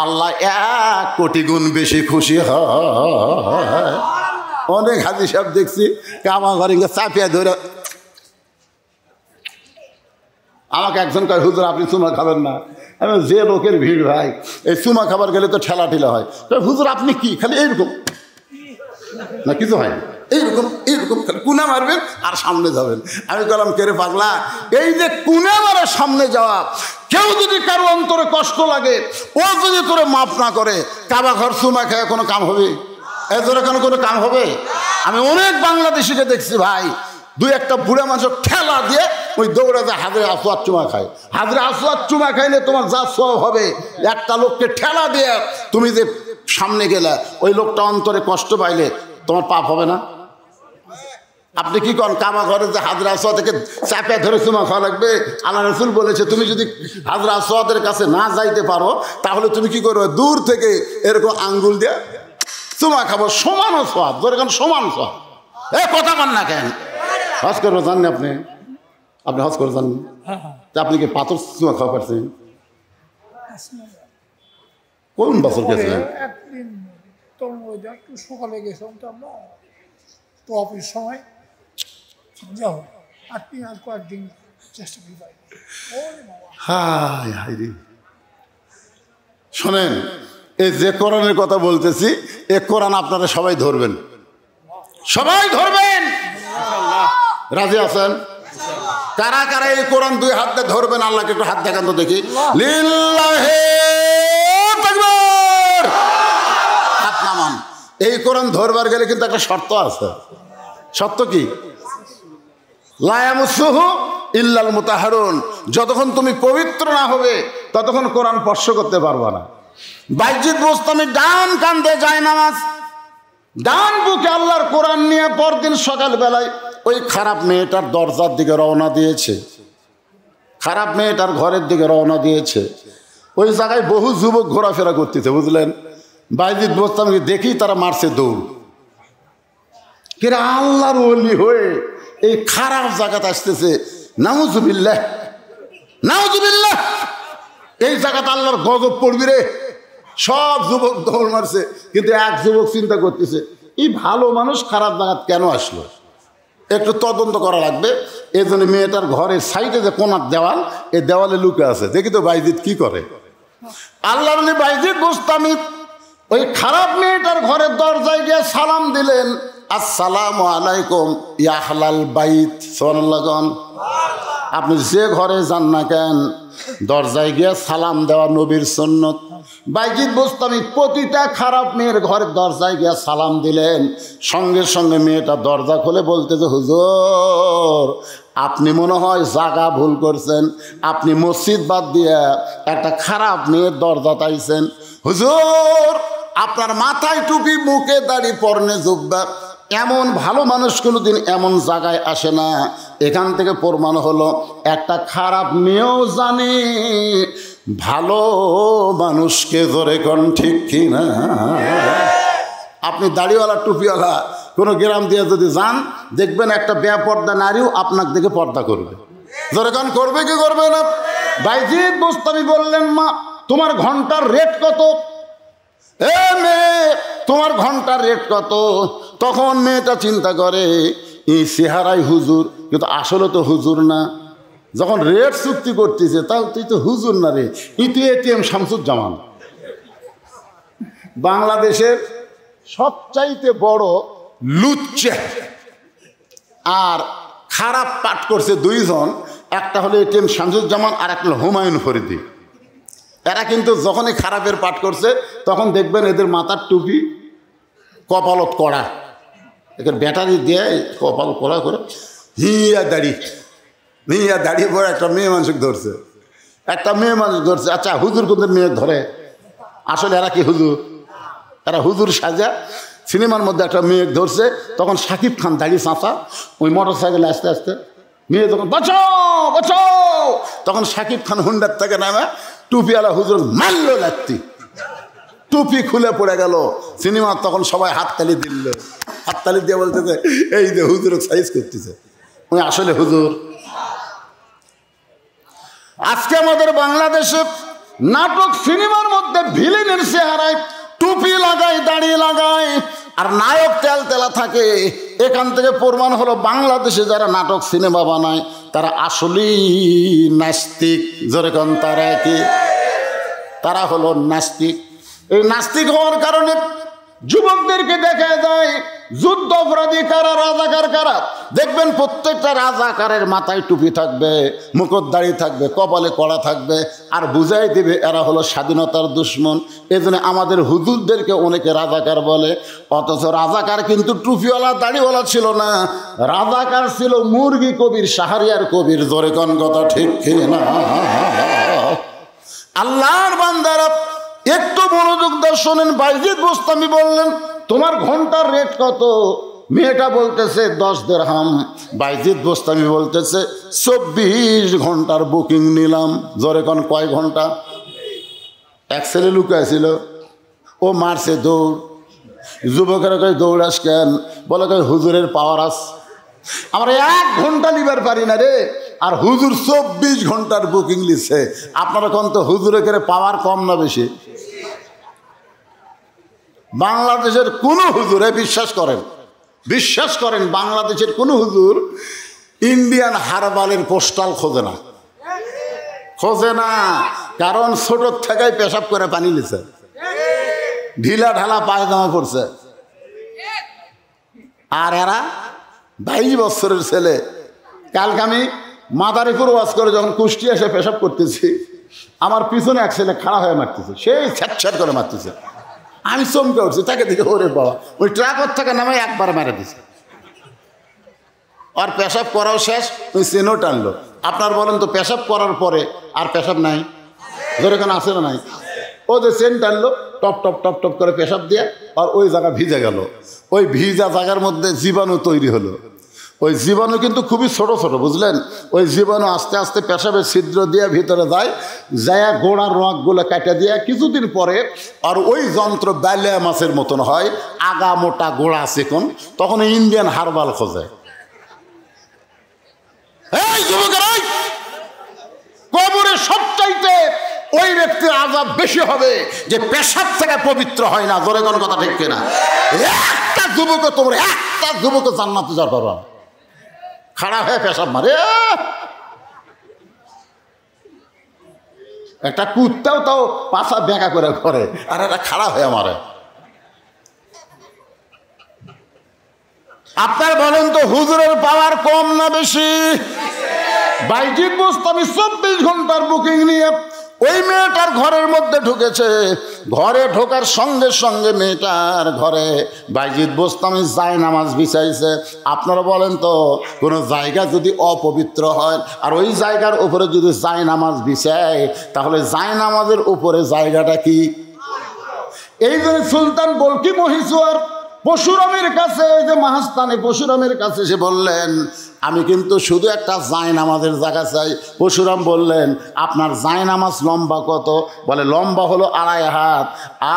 আল্লাহ 1 কোটি গুণ বেশি খুশি হয়। অনেক হাদিস সাহেব দেখছি কাবা ঘরে চাপিয়া ধরে। আমাকে একজন কয় হুজুর আপনি চুমা খাবেন না। আমি যে লোকের ভিড় ভাই, এই চুমা খাবার গেলে তো ঠেলা ঠেলা হয়। হুজুর আপনি কি খালি এইরকম না, কিছু হয় এইরকম এইরকম কুনা মারবেন আর সামনে যাবেন। আমি বললাম কে রে পাগলা, এই যে কুনা মারে সামনে যাওয়া, কেউ যদি কারো অন্তরে কষ্ট লাগে, ও যদি তোরে মাফ না করে, কাবা ঘর চুমা খেয়ে কোনো কাম হবে? এদের কোনো কাম হবে? আমি অনেক বাংলাদেশিকে দেখছি ভাই, 2-1টা বুড়া মানুষ ঠেলা দিয়ে ওই দৌড়ে যায় হাজরে আসওয়াদ চুমা খায়। হাজরে আসওয়াদ চুমা খাইলে তোমার যা সওয়াব হবে, একটা লোককে ঠেলা দিয়ে তুমি যে সামনে গেলে ওই লোকটা অন্তরে কষ্ট পাইলে তোমার পাপ হবে না? আপনি কি করেন? কাবা ঘরে যে হাজরা আসওয়াদ থেকে চাপে ধরে চুমা খাওয়া লাগবে। আল্লাহ রাসূল বলেছে তুমি যদি হাজরা আসওয়াদের কাছে না যাইতে পারো তাহলে তুমি কি করবে? দূর থেকে এরকম আঙ্গুল দিয়ে চুমা খাবো, সমান সওয়াব। ধরে কেন সমান সওয়াব? এ কথা কন না কেন? হজ করবো জাননি আপনি? আপনি হজ করে জাননি? আপনি কি পাথর চুমা খাওয়া পারছেন? কোন বছর গেছিলেন? সকালে গেছিলাম তো আমরা, তো অফিস সময় যাও আর কয়েকদিন চেষ্টা করি। হাই হাই রে, শোনেন, এই যে কোরআনের কথা বলতেছি, এ কোরআন আপনারা সবাই ধরবেন, সবাই ধরবেন। রাজি আছেন? কারা কারা এই কোরআন 2 হাত দিয়ে ধরবেন? আল্লাহকে একটু হাত দেখান তো দেখি। লিল্লাহি তাকবীর। হাত নামান। এই কোরআন ধরবার গেলে কিন্তু একটা শর্ত আছে। শর্ত কি? লা ইয়ামাসসুহু ইল্লাল মুতাহহারুন। যতক্ষণ তুমি পবিত্র না হবে ততক্ষণ কোরআন স্পর্শ করতে পারবা না। বাইজিদ বোস্তামি ডান কান্দে জায়নামাজ, ডান বুকে আল্লাহর কোরআন নিয়ে পরদিন সকালবেলায় ওই খারাপ মেয়েটার দরজার দিকে রওনা দিয়েছে, খারাপ মেয়েটার ঘরের দিকে রওনা দিয়েছে। ওই জায়গায় বহু যুবক ঘোরাফেরা করতেছে, বুঝলেন। বাইজিদ বোস্তামকে দেখি তারা মারছে দৌড়। কিরা আল্লাহর ওলি হয়ে এই খারাপ জায়গাতে আসতেছে, নাউজুবিল্লাহ নাউজুবিল্লাহ, এই জায়গাতে আল্লাহর গজব পড়বি রে। সব যুবক দৌড় মারছে, কিন্তু এক যুবক চিন্তা করতেছে এই ভালো মানুষ খারাপ জায়গাত কেন আসলো, একটু তদন্ত করা লাগবে। এই জন্য মেয়েটার ঘরের সাইডে যে কোনার দেওয়াল, এই দেওয়ালে লুকে আছে, দেখি তো বাইজিদ কি করে। আল্লাহর ওলি বাইজিদ বোস্তামি ওই খারাপ মেয়েটার ঘরের দরজায় গিয়ে সালাম দিলেন, আসসালামু আলাইকুম ইয়া আহলাল বাইত। সুবহানাল্লাহ। আপনি যে ঘরে যান না কেন দরজায় গিয়ে সালাম দেওয়া নবীর সুন্নত। বাইজিদ বোস্তামি প্রতিটা খারাপ মেয়ের ঘরের দরজায় গিয়ে সালাম দিলেন। সঙ্গে সঙ্গে মেয়েটা দরজা খুলে বলতেছে, হুজুর আপনি মনে হয় জায়গা ভুল করছেন, আপনি মসজিদ বাদ দিয়ে একটা খারাপ মেয়ের দরজা তাইছেন। হুজুর আপনার মাথায় টুপি, মুখে দাড়ি, পরনে জুব্বা, এমন ভালো মানুষ কোনোদিন এমন জায়গায় আসে না। এখান থেকে প্রমাণ হলো একটা খারাপ মেয়েও জানে ভালো মানুষকে ধরে কোন, ঠিক কি না? আপনি দাড়িওয়ালা টুপিওয়ালা কোনো গ্রাম দিয়ে যদি যান, দেখবেন একটা বেপর্দা নারীও আপনার দিকে পর্দা করবে, ধরে কোন করবে কি করবে না। বাইজিদ বোস্তামি বললেন, মা তোমার ঘন্টার রেট কত? এ মেয়ে তোমার ঘন্টার রেট কত? তখন মেয়েটা চিন্তা করে এই চেহারাই হুজুর, কিন্তু আসলে তো হুজুর না। যখন রেট চুক্তি করতেছে তাও তুই তো হুজুর না রে, তুই এটিএম শামসুজ্জামান। বাংলাদেশের সবচাইতে বড় লুচ্চে আর খারাপ পাঠ করছে দুইজন, একটা হলো এটিএম শামসুজ্জামান আর একটা হলো হুমায়ুন ফরিদি। এরা কিন্তু যখনই খারাপের পাঠ করছে তখন দেখবেন এদের মাথার টুপি কপালত কড়া, এদের ব্যাটারি দিয়ে কপাল কড়া করে হিয়া দাঁড়িয়ে পরে একটা মেয়ে মানুষকে ধরছে, একটা মেয়ে মানুষ ধরছে। আচ্ছা হুজুর কোনদের মেয়ে ধরে? আসলে এরা কি হুজুর? এরা হুজুর সাজা। সিনেমার মধ্যে একটা মেয়ে ধরছে, তখন শাকিব খান দাঁড়িয়ে চাঁচা ওই মোটর সাইকেলে আস্তে আস্তে, মেয়ে তখন বাঁচাও বাঁচাও, তখন শাকিব খান হুন্ডার থেকে নামে টুপিওয়ালা হুজুর মারল লাগতি, টুপি খুলে পড়ে গেল। সিনেমা তখন সবাই হাততালি দিল, হাততালি দিয়ে বলতেছে এই যে হুজুর সাইজ করতেছে, ওই আসলে হুজুর। আজকে আমাদের বাংলাদেশে নাটক সিনেমার মধ্যে ভিলেনের চেহারায় টুপি লাগায়, দাড়ি লাগায়, আর নায়ক তেল তেলা থাকে। এখান থেকে প্রমাণ হলো বাংলাদেশে যারা নাটক সিনেমা বানায় তারা আসলেই নাস্তিক। যেরকম তারা কি, তারা হলো নাস্তিক। এই নাস্তিক হওয়ার কারণে যুবকদেরকে দেখা যায় যুদ্ধ অপরাধী কারা, রাজাকার কারা। দেখবেন প্রত্যেকটা রাজাকারের মাথায় টুপি থাকবে, মুখোশধারী থাকবে, কপালে কড়া থাকবে, আর বুঝাই দিবে এরা হলো স্বাধীনতার দুশ্মন। এই জন্য আমাদের হুজুরদেরকে অনেকে রাজাকার বলে, অথচ রাজাকার কিন্তু টুপিওয়ালা দাড়িওয়ালা ছিল না। রাজাকার ছিল মুরগি কবির, শাহরিয়ার কবির। জোরে কোন কথা ঠিক না? আল্লাহর বান্দারা একটু মনোযোগ দিয়ে শোনেন। বাইজিদ বোস্তামি বললেন, তোমার ঘন্টার রেট কত? মেয়েটা বলতেছে 10 দিরহাম। বাইজিদ বোস্তামি বলতেছে 24 ঘন্টার বুকিং নিলাম। জোরে কোন কয় ঘন্টা? এক ছেলে লুকাইছিল, ও মারছে দৌড়। যুবকেরা কয় দৌড়াস কেন? বলে কয় হুজুরের পাওয়ার আস, আমরা 1 ঘন্টা লিবার পারি না রে, আর হুজুর 24 ঘন্টার বুকিং লিখছে। আপনারা কোন তো হুজুরের পাওয়ার কম না বেশি? বাংলাদেশের কোনো হুজুরে বিশ্বাস করেন বাংলাদেশের কোনো হুজুর ইন্ডিয়ান হারবালের পোস্টাল খোঁজে না। কারণ ছোটোর থেকেই পেশাব করে পানি নিছে, ঢিলা ঢালা পায়জামা পড়ছে। আর এরা 22 বছরের ছেলে। কালকে আমি মাদারীপুর ওয়াজ করে যখন কুষ্টিয়া এসে পেশাব করতেছি, আমার পিছনে এক ছেলে খাড়া হয়ে মারতেছে, সেই ছ্যাট করে মারতেছে। আমি চমকে উঠছি, তাকে দেখে ওরে বাবা, ওই ট্রাকের থেকে নামে একবার মেরে দিছে। আর পেশাব করাও শেষ, ওই চেনও টানলো। আপনার বলেন তো পেশাব করার পরে আর পেশাব নাই? যেরকম আছে না নাই? ও যে চেন টানলো, টপ টপ টপ টপ করে পেশাব দিয়ে, আর ওই জায়গা ভিজে গেল। ওই ভিজা জায়গার মধ্যে জীবাণু তৈরি হলো। ওই জীবাণু কিন্তু খুবই ছোট ছোট, বুঝলেন? ওই জীবাণু আস্তে আস্তে পেশাবের ছিদ্র দিয়ে ভিতরে যায়, যায় গোড়ার রগগুলো কাটা দিয়ে কিছুদিন পরে আর ওই যন্ত্র বালিয়া মাছের মতন হয়, আগা মোটা গোড়া চিকন, তখন ইন্ডিয়ান হারবাল খোঁজে। এই যুবকেরা, কবরে সবচাইতে ওই ব্যক্তির আযাব বেশি হবে যে পেশাব থেকে পবিত্র হয় না। জোরে কোন কথা ঠিক কিনা? একটা যুবকে তোমরা একটা যুবকে জান্নাতে যাওয়ার পারবা, খাড়া হয়ে পেশাব মারে। একটা কুত্তাও তাও পাছা বেঁকা করে করে, আর একটা খাড়া হয়ে মারে। আপনার বলেন তো হুজুরের পাওয়ার কম না বেশি? বাইজিদ বোস্তামি 24 ঘন্টার বুকিং নিয়ে ওই মেয়েটার ঘরের মধ্যে ঢুকেছে। ঘরে ঢোকার সঙ্গে সঙ্গে মেয়েটার ঘরে বাইজিদ বোস্তামি জায়নামাজ বিছাইছে। আপনারা বলেন তো কোনো জায়গা যদি অপবিত্র হয় আর ওই জায়গার উপরে যদি জায়নামাজ বিছায়, তাহলে জায়নামাজের উপরে জায়গাটা কি? এই জন্য সুলতান বলকি মহিজুয়ার পরশুরামের কাছে, ওই যে মাহাস্তানে পরশুরামের কাছে সে বললেন, আমি কিন্তু শুধু একটা জায়নামাজের জায়গা চাই। পরশুরাম বললেন, আপনার জায়নামাজ লম্বা কত? বলে লম্বা হলো 2.5 হাত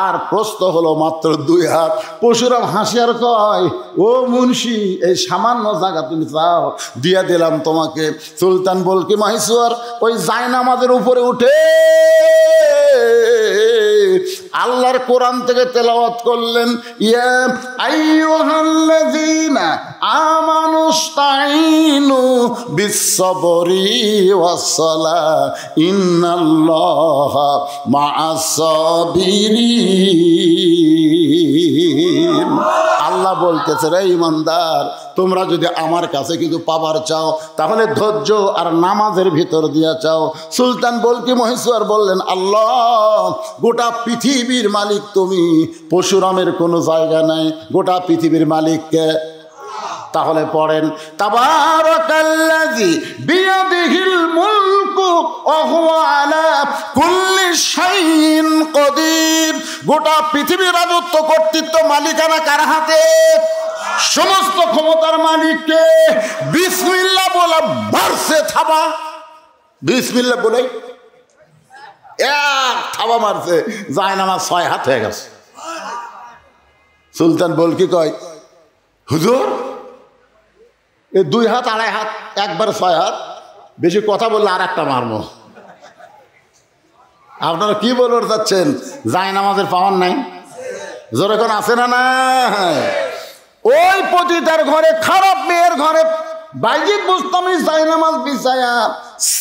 আর প্রস্থ হলো মাত্র 2 হাত। পরশুরাম হাসিয়ার কয়, ও মুন্সি, এই সামান্য জায়গা তুমি চাও, দিয়ে দিলাম তোমাকে। সুলতান বলকি মহিজুয়ার ওই জায়নামাজের উপরে উঠে আল্লাহর কোরআন থেকে তেলাওয়াত করলেন, ইয়া আইয়ুহাল্লাযীনা আমানুস্তাঈনু বিস-সাবরি ওয়াস-সালাহ ইন্নাল্লাহা মা'আস-সাবিরিন। আল্লাহ বলতেছে, রে ঈমানদার, তোমরা যদি আমার কাছে কিছু পাবার চাও তাহলে ধৈর্য আর নামাজের ভিতর দিয়া চাও। সুলতান বলকি মহিজুয়ার বললেন, আল্লাহ, গোটা পৃথিবীর মালিক তুমি, পরশুরামের কোনো জায়গা নাই, গোটা পৃথিবীর মালিককে। তাহলে পড়েন, তাবারাকাল্লাযী বিয়াদিহিল মুলকু ওয়া হুয়া আলা কুল্লি শাইইন কাদির। গোটা পৃথিবীর রাজত্ব, কর্তৃত্ব, মালিকানা কার হাতে? সমস্ত ক্ষমতার মালিককে। বিসমিল্লাহ বলা বারসে থাবা, বিসমিল্লাহ বলে এক থাবা মারছে, জায়নামাজ 6 হাত হয়ে গেছে। সুলতান বলকি কয়, হুজুর, এই 2 হাত 2.5 হাত, একবার 6 হাত, বেশি কথা বললে আর একটা মারবো। আপনারা কি বলতে চাচ্ছেন? জায়নামাজের পাওয়ার নাই? জোরে কোন আছে না? না, ওই পতিতার ঘরে, খারাপ মেয়ের ঘরে বাইজিদ বোস্তামি জায়নামাজ বিছায়া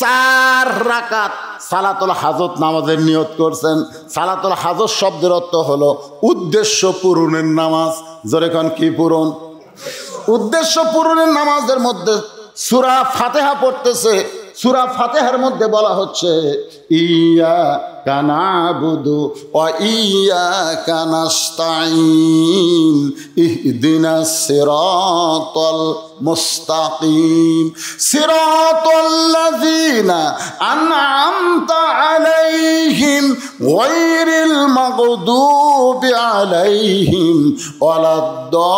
4 রাকাত সালাতুল হাজত নামাজের নিয়ত করছেন। সালাতুল হাজত শব্দের অর্থ হলো উদ্দেশ্য পূরণের নামাজ। জোরে কোন কি পূরণ? উদ্দেশ্য পূরণের নামাজের মধ্যে সূরা ফাতিহা পড়তেছে। সূরা ফাতিহার মধ্যে বলা হচ্ছে, ইয়্যাকা না'বুদু ওয়া ইয়্যাকা নাস্তাঈন ইহদিনাস সিরাতাল মুস্তাকিম সিরাতাল্লাযীনা আন'আমতা আলাইহিম গায়রিল মাগদুবি আলাইহিম ওয়ালাদ-দাল্লিন।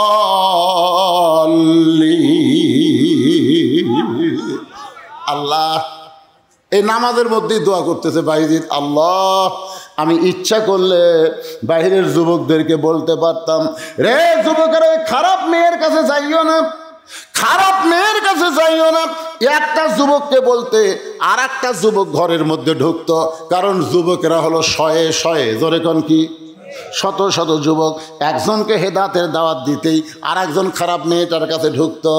আল্লাহ এই নামাজের মধ্যেই দোয়া করতেছে বাইজিদ, আল্লাহ, আমি ইচ্ছা করলে বাইরের যুবকদেরকে বলতে পারতাম, রে যুবকেরা, খারাপ মেয়ের কাছে যাইও না, খারাপ মেয়ের কাছে যাইও না। একটা যুবককে বলতে আর একটা যুবক ঘরের মধ্যে ঢুকতো, কারণ যুবকেরা হলো 100 জোরে কোন কি? 100 যুবক একজনকে হেদায়েতের দাওয়াত দিতেই আর একজন খারাপ মেয়েটার কাছে ঢুকতো।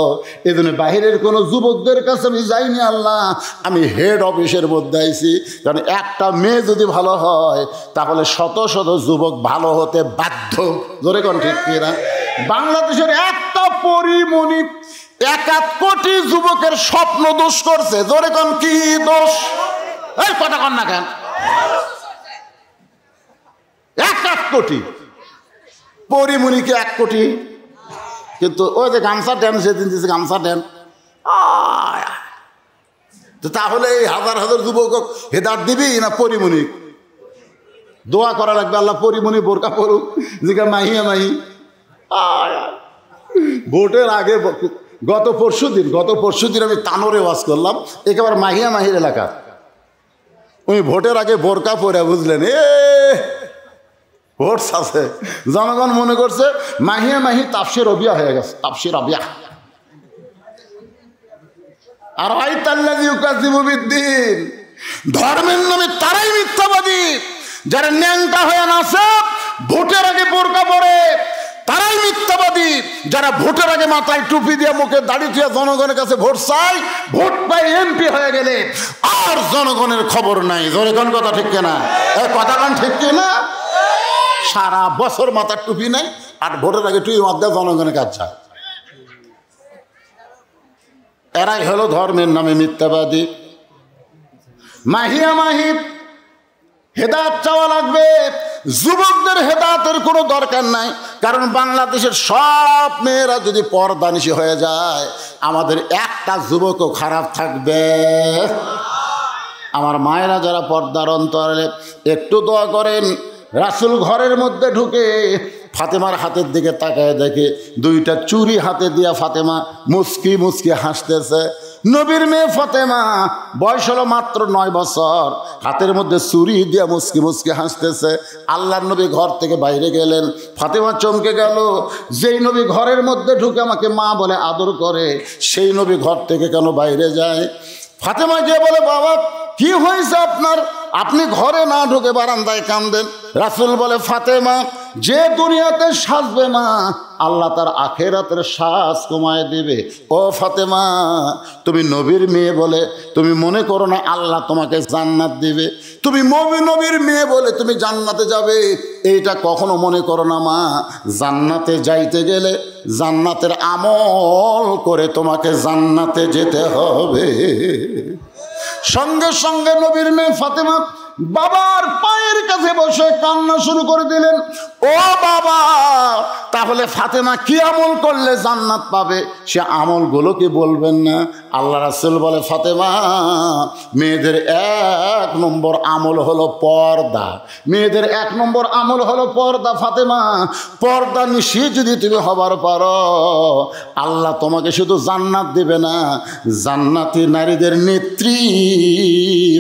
এই জন্য বাহিরের কোনো যুবকদের কাছে আমি যাইনি আল্লাহ, আমি হেড অফিসের মধ্যে আইছি। কারণ একটা মেয়ে যদি ভালো হয় তাহলে 100 যুবক ভালো হতে বাধ্য। জোরে কোন ঠিক কিনা? বাংলাদেশের একটা পরিমণি 1 কোটি যুবকের স্বপ্ন দোষ করছে। জোরে কোন কি দোষ? এই কথা কন না কেন? 1 কোটি পরিমণিকে 1 কোটি, কিন্তু ওই যে গামছা দেন, সেদিন দিয়েছে গামছা দেন, তাহলে এই 1000 যুবক হেদায়েত দিবি না পরিমণি? দোয়া করা লাগবে, আল্লাহ পরিমণি বোরকা পড়ুক, জিগা মাহিয়া মাহি। ভোটের আগে গত পরশু দিন আমি তানোরে ওয়াজ করলাম, একেবারে মাহিয়া মাহির এলাকা। উনি ভোটের আগে বোরকা পরে, বুঝলেন, ভোট আছে, জনগণ মনে করছে মাহিয়া মাহি তাফসির রবিয়া হয়ে গেছে, তাফসির রবিয়া। আর ধর্মের নামে তারাই মিথ্যাবাদী, যারা ন্যাংটা হয়ে নাচে ভোটের আগে বোরকা পরে, তারাই মিথ্যাবাদী। যারা ভোটের আগে মাথায় টুপি দিয়ে মুখে দাড়ি দিয়ে জনগণের কাছে ভোট চাই, ভোট পাই এমপি হয়ে গেলে আর জনগণের খবর নাই। জনগণ কথা ঠিক কিনা? কথা কান ঠিক কিনা? সারা বছর মাথার টুপি নাই আর ভোটের আগে টুপি মাথা জনগণের কাছে যায়। এরাই হলো ধর্মের নামে মিথ্যাবাদী। মাহিয়া মাহি হেদায়েত চাওয়া লাগবে। যুবকদের হেদায়েতের কোনো দরকার নাই, কারণ বাংলাদেশের সব মেয়েরা যদি পর্দানিশী হয়ে যায়, আমাদের একটা যুবকও খারাপ থাকবে। আমার মায়েরা যারা পর্দার অন্তরে, একটু দোয়া করেন। রাসূল ঘরের মধ্যে ঢুকে ফাতেমার হাতের দিকে তাকায় দেখে দুইটা চুরি হাতে দিয়া ফাতেমা মুস্কি মুস্কি হাসতেছে। নবীর মেয়ে ফাতেমা, বয়স হলো মাত্র 9 বছর, হাতের মধ্যে চুরি দিয়া মুস্কি মুস্কি হাসতেছে। আল্লাহর নবী ঘর থেকে বাইরে গেলেন, ফাতেমা চমকে গেল। যেই নবী ঘরের মধ্যে ঢুকে আমাকে মা বলে আদর করে, সেই নবী ঘর থেকে কেন বাইরে যায়? ফাতেমা গিয়ে বলে, বাবা কি হয়েছে আপনার? আপনি ঘরে না ঢুকে বারান্দায় কাঁদেন। রাসূল বলে, ফাতেমা, যে দুনিয়াতে সাজবে মা, আল্লাহ তার আখেরাতের সাজ কমায় দিবে। ও ফাতেমা, তুমি নবীর মেয়ে বলে তুমি মনে করো না আল্লাহ তোমাকে জান্নাত দিবে? তুমি নবীর মেয়ে বলে তুমি জান্নাতে যাবে, এইটা কখনো মনে করো না মা। জান্নাতে যাইতে গেলে জান্নাতের আমল করে তোমাকে জান্নাতে যেতে হবে। সঙ্গে সঙ্গে নবীর মেয়ে ফাতেমা বাবার পায়ের কাছে বসে কান্না শুরু করে দিলেন। ও বাবা, তাহলে ফাতেমা কি আমল করলে জান্নাত পাবে? সে আমলগুলো কি বলবেন না? আল্লাহ রাসূল বলে, ফাতেমা, মেয়েদের 1 নম্বর আমল হলো পর্দা। মেয়েদের 1 নম্বর আমল হলো পর্দা। ফাতেমা, পর্দা নিশি যদি তুমি হবার পারো, আল্লাহ তোমাকে শুধু জান্নাত দিবে না, জান্নাতি নারীদের নেত্রী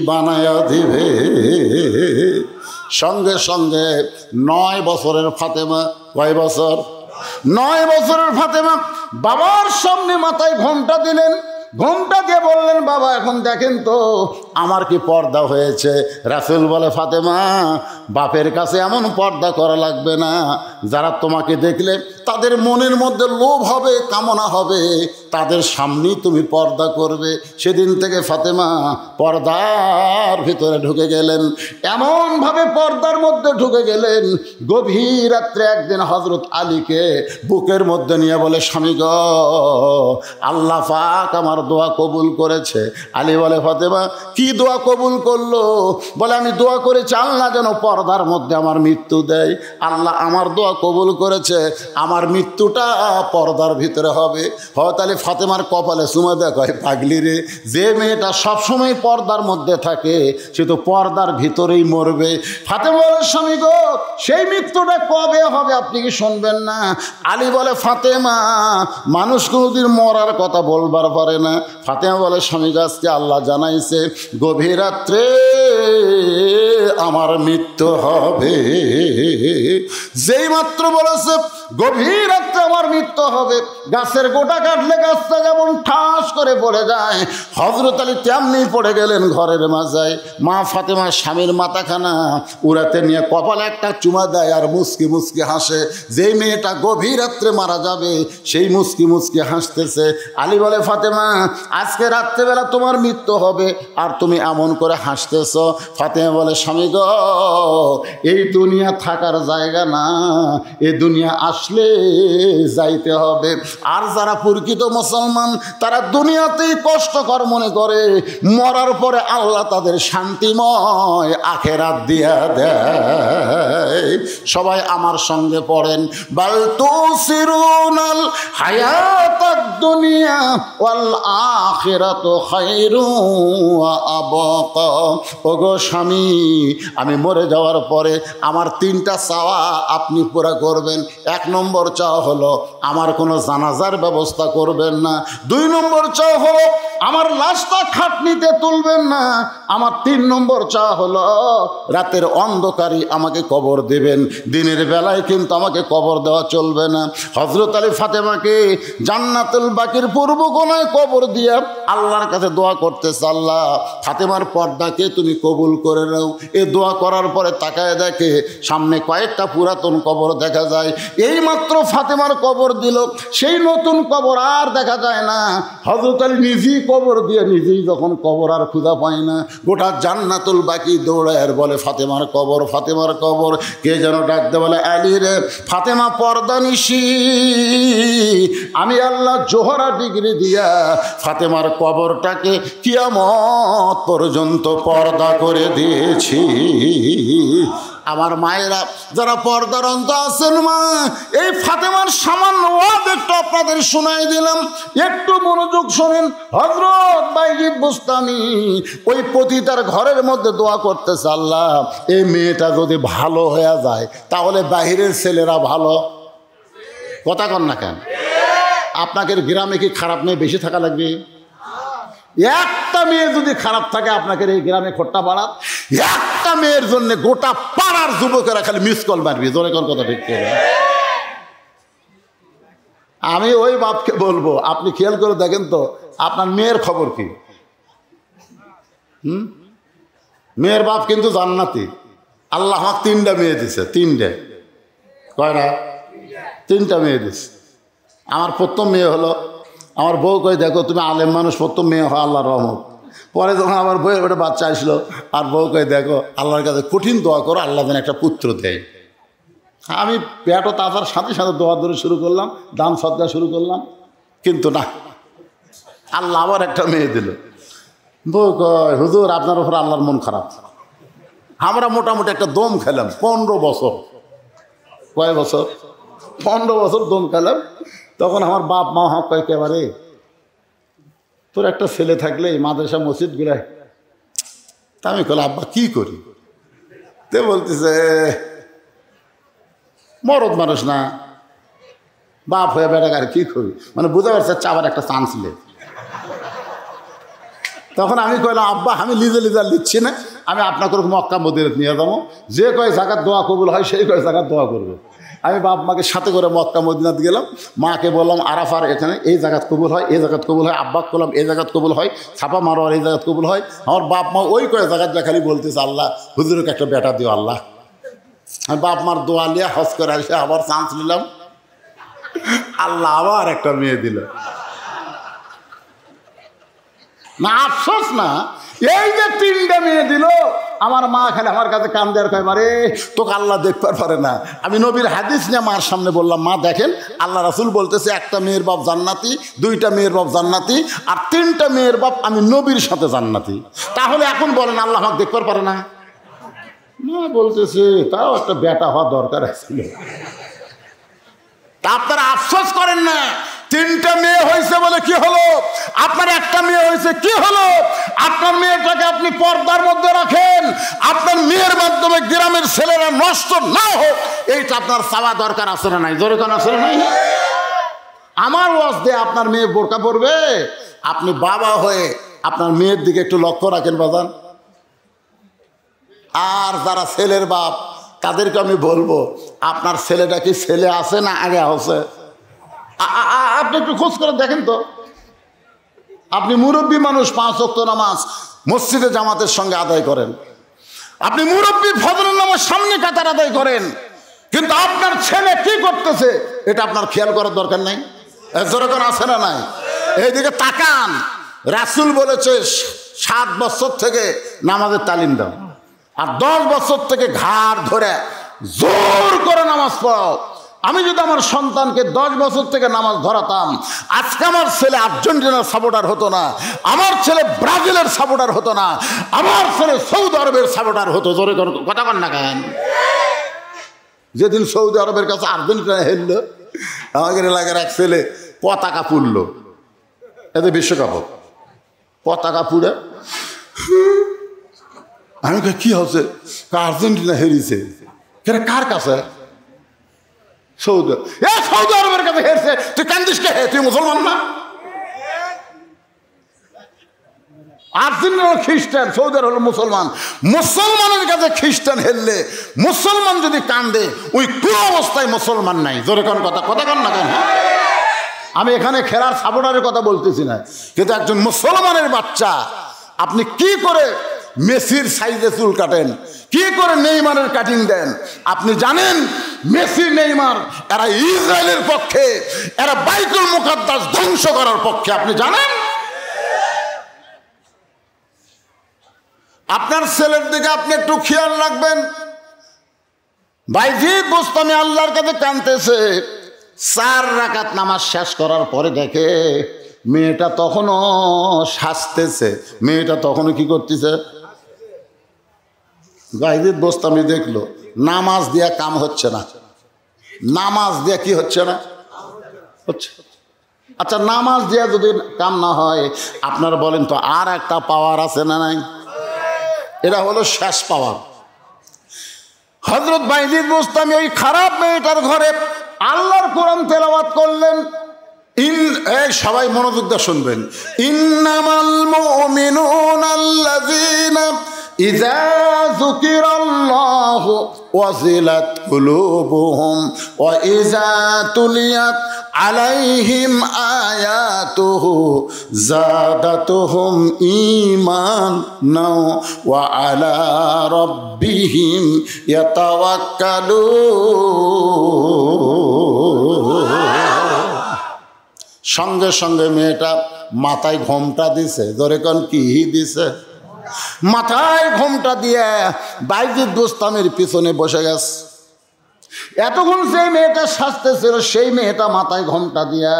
বানায়া দিবে। সঙ্গে সঙ্গে 9 বছরের ফাতেমা, কয় বছর? 9 বছরের ফাতেমা বাবার সামনে মাথায় ঘোমটা দিলেন। ঘোমটা দিয়ে বললেন, বাবা এখন দেখেন তো আমার কি পর্দা হয়েছে? রাসূল বলে, ফাতেমা, বাপের কাছে এমন পর্দা করা লাগবে না। যারা তোমাকে দেখলে তাদের মনের মধ্যে লোভ হবে, কামনা হবে, তাদের সামনেই তুমি পর্দা করবে। সেদিন থেকে ফাতেমা পর্দার ভিতরে ঢুকে গেলেন। এমনভাবে পর্দার মধ্যে ঢুকে গেলেন, গভীর রাত্রে একদিন হযরত আলীকে বুকের মধ্যে নিয়ে বলে, স্বামী গো, আল্লাহ পাক আমার দোয়া কবুল করেছে। আলী বলে, ফাতেমা কি দোয়া কবুল করলো? বলে, আমি দোয়া করেছি আল্লাহ যেন পর্দার মধ্যে আমার মৃত্যু দেয়। আল্লাহ আমার দোয়া কবুল করেছে, আমার মৃত্যুটা পর্দার ভিতরে হবে। তাহলে ফাতেমার কপালে চুমা দেখ, পাগলি রে, যে মেয়েটা সবসময় পর্দার মধ্যে থাকে সে তো পর্দার ভিতরেই মরবে। ফাতেমা বলে, স্বামী গো, সেই মৃত্যুটা কবে হবে আপনি কি শুনবেন না? আলী বলে, ফাতেমা, মানুষ কোনোদিন মরার কথা বলবার পারে না। ফাতেমা বলে, স্বামী গাছকে আল্লাহ জানাইছে গভীর রাত্রে আমার মৃত্যু হবে। যেই মাত্র বলেছে গভীর রাত্রে আমার মৃত্যু হবে, গাছের গোটা কাটলে গাছটা যেমন ঠাস করে পড়ে যায়, হযরত আলী তেমনি পড়ে গেলেন ঘরের মাঝায়। মা ফাতেমা স্বামীর মাথাখানা উড়াতে নিয়ে কপালে একটা চুমা দেয় আর মুস্কি মুস্কি হাসে। যেই মেয়েটা গভীর রাত্রে মারা যাবে সেই মুস্কি মুস্কি হাসতেছে। আলী বলে, ফাতেমা, আজকে রাত্রেবেলা তোমার মৃত্যু হবে আর তুমি এমন করে হাসতেছ। ফাতেমা বলে, স্বামী গো, এই দুনিয়া থাকার জায়গা না, এ দুনিয়া আসলে যাইতে হবে। আর যারা প্রকৃত মুসলমান তারা দুনিয়াতেই কষ্টকর মনে করে, মরার পরে আল্লাহ তাদের শান্তিময় আখেরাত দিয়া দেয়। সবাই আমার সঙ্গে পড়েন, বাল তুসিরুনাল হায়াতাদ দুনিয়া ওয়াল আখিরাতু খায়রু ওয়া আবকা। ওগো স্বামী, আমি মরে যাওয়ার পরে আমার 3টা চাওয়া আপনি পুরা করবেন। 1 নম্বর চাওয়া হলো আমার কোনো জানাজার ব্যবস্থা করবেন না। 2 নম্বর চাওয়া হলো আমার লাশটা খাটনিতে তুলবেন না। আমার 3 নম্বর চাওয়া হলো রাতের অন্ধকারে আমাকে কবর দেবেন, দিনের বেলায় কিন্তু আমাকে কবর দেওয়া চলবে না। হযরত আলী ফাতেমাকে জান্নাতুল বাকির পূর্ব কোণায় কবর দিয়া আল্লাহর কাছে দোয়া করতেছে, আল্লাহ ফাতেমার পর্দাকে তুমি কবুল করে নাও। এই দোয়া করার পরে তাকায় দেখে সামনে কয়েকটা পুরাতন কবর দেখা যায়। এই মাত্র ফাতেমার কবর দিল, সেই নতুন কবর আর দেখা যায় না। হযরত আলী নিজেই কবর দিয়ে নিজেই যখন কবর আর খুঁজা পায় না, গোটা জান্নাতুল বাকি দৌড়ায় আর বলে ফাতেমার কবর, ফাতেমার কবর। কে যেন ডাকতে বলে, আলী রে, ফাতেমা পর্দা নিশি, আমি আল্লাহ জোহরা ডিগ্রি দিয়া ফাতেমার কবরটাকে কিয়ামত পর্যন্ত পর্দা করে দিয়েছি। আমার মায়েরা যারা পর্দার অন্ত আছেন, মা এই ফাতেমার সামান্য ওয়াজ একটু আপনাদের শোনাই দিলাম, একটু মনোযোগ শোনেন। হযরত বাইজিদ বুস্তামি ওই পতিতার ঘরের মধ্যে দোয়া করতেছে, আল্লাহ এই মেয়েটা যদি ভালো হয়ে যায় তাহলে বাহিরের ছেলেরা ভালো। কথা কন না কেন? আপনাদের গ্রামে কি খারাপ মেয়ে বেশি থাকা লাগবে? একটা মেয়ে যদি খারাপ থাকে আপনাকে এই গ্রামে খোট্টা পাড়ার, একটা মেয়ের জন্য গোটা পাড়ার যুবকেরা খালি মিস কল মারবি। জোরে কোন কথা ঠিক করে? আমি ওই বাপকে বলবো, আপনি খেয়াল করে দেখেন তো আপনার মেয়ের খবর কি। মেয়ের বাপ কিন্তু জান্নাতি। আল্লাহ আমাকে 3টা মেয়ে দিছে। 3টে কয়টা? 3টা মেয়ে দিছে। আমার প্রথম মেয়ে হলো, আমার বউ কই দেখো তুমি আলেম মানুষ, প্রথম মেয়ে হয় আল্লাহর রহমত। পরে যখন আমার বউয়ের একটা বাচ্চা আসলো, আর বউ কই দেখো আল্লাহর কাছে কঠিন দোয়া করো, আল্লাহ যেন একটা পুত্র দেয়। আমি পেটও তাজার সাথে সাথে দোয়া দৌড়ে শুরু করলাম, দান সদকা শুরু করলাম, কিন্তু না, আল্লাহ আবার একটা মেয়ে দিল। বউ কয় হুজুর আপনার উপর আল্লাহর মন খারাপ। আমরা মোটামুটি একটা দম খেলাম 15 বছর। কয় বছর? 15 বছর দম খেলাম। তখন আমার বাপ মা হাঁক কয়, একেবারে তোর একটা ছেলে থাকলে এই মাদ্রাসা মসজিদ গুলায়। তা আমি কল আব্বা কি করি? তে বলতেছে মরদ মানুষ না, বাপ হয়ে বেড়াক আর কি করি, মানে বুঝতে পারছে আবার একটা চান্স লে। তখন আমি কইলাম আব্বা আমি লিজার লিখছি না, আমি আপনাকে মক্কা মদিনা নিয়ে যাবো, যে কয় জায়গার দোয়া কবুল হয় সেই কয় জায়গার দোয়া করবে। আমি বাপ মাকে সাথে করে মক্কা মদিনাত গেলাম। মাকে বললাম আরাফার এখানে এই জায়গাত কবুল হয়, এই জায়গাত কবুল হয়। আব্বাক করলাম এই জায়গাত কবুল হয়, ছাপা মারোয়ার এই জায়গাত কবুল হয়। আমার বাপ মা ওই কয় জায়গাত খালি বলতেছে আল্লাহ হুজুরকে একটা বেটা দিও আল্লাহ। আমি বাপ মার দোয়া লিয়া হজ করে আসে আবার চান্স নিলাম, আল্লাহ আবার একটা মেয়ে দিল। না আফসোস না, এই যে 3টা মেয়ে দিল, আমার মা খালি আমার কাছে কান দেওয়ার কয় মারে তোকে আল্লাহ দেখতে পারে না। আমি নবীর হাদিস নিয়ে মার সামনে বললাম, মা দেখেন আল্লাহ রাসূল বলতেছে একটা মেয়ের বাপ জান্নাতি, 2টা মেয়ের বাপ জান্নাতি, আর 3টা মেয়ের বাপ আমি নবীর সাথে জান্নাতি। তাহলে এখন বলেন আল্লাহ আমাকে দেখতে পারে না? না বলতেছে তাও একটা বেটা হওয়া দরকার ছিল। তা আপনারা আফসোস করেন না, 3টা মেয়ে হয়েছে বলে কি হলো? আপনার একটা মেয়ে হয়েছে কি হলো? আপনার মেয়েটাকে আপনি পর্দার মধ্যে রাখেন, আপনার মেয়ের মাধ্যমে গ্রামের ছেলেরা নষ্ট না হোক, এইটা আপনার চাওয়া দরকার আছে না নাই? জোরে কোন আছে না নাই? আমার ওয়াজ দিয়ে আপনার মেয়ে বোরকা পড়বে? আপনি বাবা হয়ে আপনার মেয়ের দিকে একটু লক্ষ্য রাখেন বাজান। আর যারা ছেলের বাপ তাদেরকে আমি বলবো, আপনার ছেলেটা কি ছেলে আছে না আগে আছে? আপনি একটু খোঁজ করে দেখেন তো। আপনি মুরব্বী মানুষ, 5 ওয়াক্ত নামাজ মসজিদে জামাতের সঙ্গে আদায় করেন, আপনি মুরব্বী ফজরের নামাজ সামনে কাতার আদায় করেন, কিন্তু আপনার ছেলে কি করতেছে এটা আপনার খেয়াল করার দরকার নাই? যেরকম আছে না নাই? এইদিকে তাকান। রাসূল বলেছে 7 বছর থেকে নামাজের তালিম দাও, আর 10 বছর থেকে ঘাড় ধরে জোর করে নামাজ পড়াও। আমি যদি আমার সন্তানকে 10 বছর থেকে নামাজ ধরাতাম, আজকে আমার ছেলে আর্জেন্টিনার সাপোর্টার হতো না, আমার ছেলে ব্রাজিলের সাপোর্টার হতো না, আমার ছেলে সৌদি আরবের সাপোর্টার হতো। জোরে কথা কন না কেন? যেদিন সৌদি আরবের কাছে আর্জেন্টিনা হেরলো, আমাদের এলাকার এক ছেলে পতাকা পুড়লো, এতে বিশ্বকাপ পতাকা পুড়ে। আমি কি হচ্ছে? আর্জেন্টিনা হেরিছে। কার কাছে? সৌদি আরবের কাছে হেরছে। তুই কান্দিস কে? তুই মুসলমান না? আর্জেন্টিনা খ্রিস্টান, সৌদি আরব হলো মুসলমান। মুসলমানের কাছে খ্রিস্টান হেরলে, মুসলমান যদি কান্দে, ওই কোন অবস্থায় মুসলমান নাই। জোরে কোন কথা কন না কেন? আমি এখানে খেলার সাপোর্টারের কথা বলতেছি না, কিন্তু একজন মুসলমানের বাচ্চা আপনি কি করে মেসির সাইজে চুল কাটেন, কি করে নেইমারের কাটিং দেন? আপনি জানেন মেসি নেইমার এরা ইসরায়েলের পক্ষে, এরা বাইতুল মুকাদ্দাস ধ্বংস করার পক্ষে। আপনি জানেন? আপনার ছেলের দিকে আপনি একটু খেয়াল রাখবেন। বাইজিদ বোস্তামি আল্লাহর কাছে কাঁদতেছে। 4 রাকাত নামাজ শেষ করার পরে দেখে মেয়েটা তখনও সাজতেছে, মেয়েটা তখনও কি করতেছে? বাইজিদ বোস্তামি দেখলো নামাজ দিয়া কাম হচ্ছে না, নামাজ দিয়া কি হচ্ছে না? হচ্ছে। আচ্ছা, নামাজ দিয়া যদি কাম না হয়, আপনারা বলেন তো আর একটা পাওয়ার আছে না নাই? এটা হলো শেষ পাওয়ার। হযরত বাইজিদ বোস্তামি ওই খারাপ মেয়েটার ঘরে আল্লাহর কোরআন তেলাওয়াত করলেন। সবাই মনোযোগ দিয়ে শুনবেন। ইন্নামাল মুমিনুনা আল্লাযীনা ইযা যুকিরাল্লাহু ওয়াজিলাত কুলুবুহুম ওয়া ইযা তুলিয়াত আলাইহিম আয়াতুহু যাদাতুহুম ঈমানাও ওয়া আলা রাব্বিহিম ইয়াতাওয়াক্কালুন। সঙ্গে সঙ্গে মেয়েটা মাথায় ঘোমটা দিছে। ধরে কোন কি দিছে? মাথায় ঘোমটা দিয়ে বাইজিদ বোস্তামির পিছনে বসে গেছে। এতক্ষণ সেই মেয়েটা সাজতেছিল, সেই মেয়েটা মাথায় ঘোমটা দিয়ে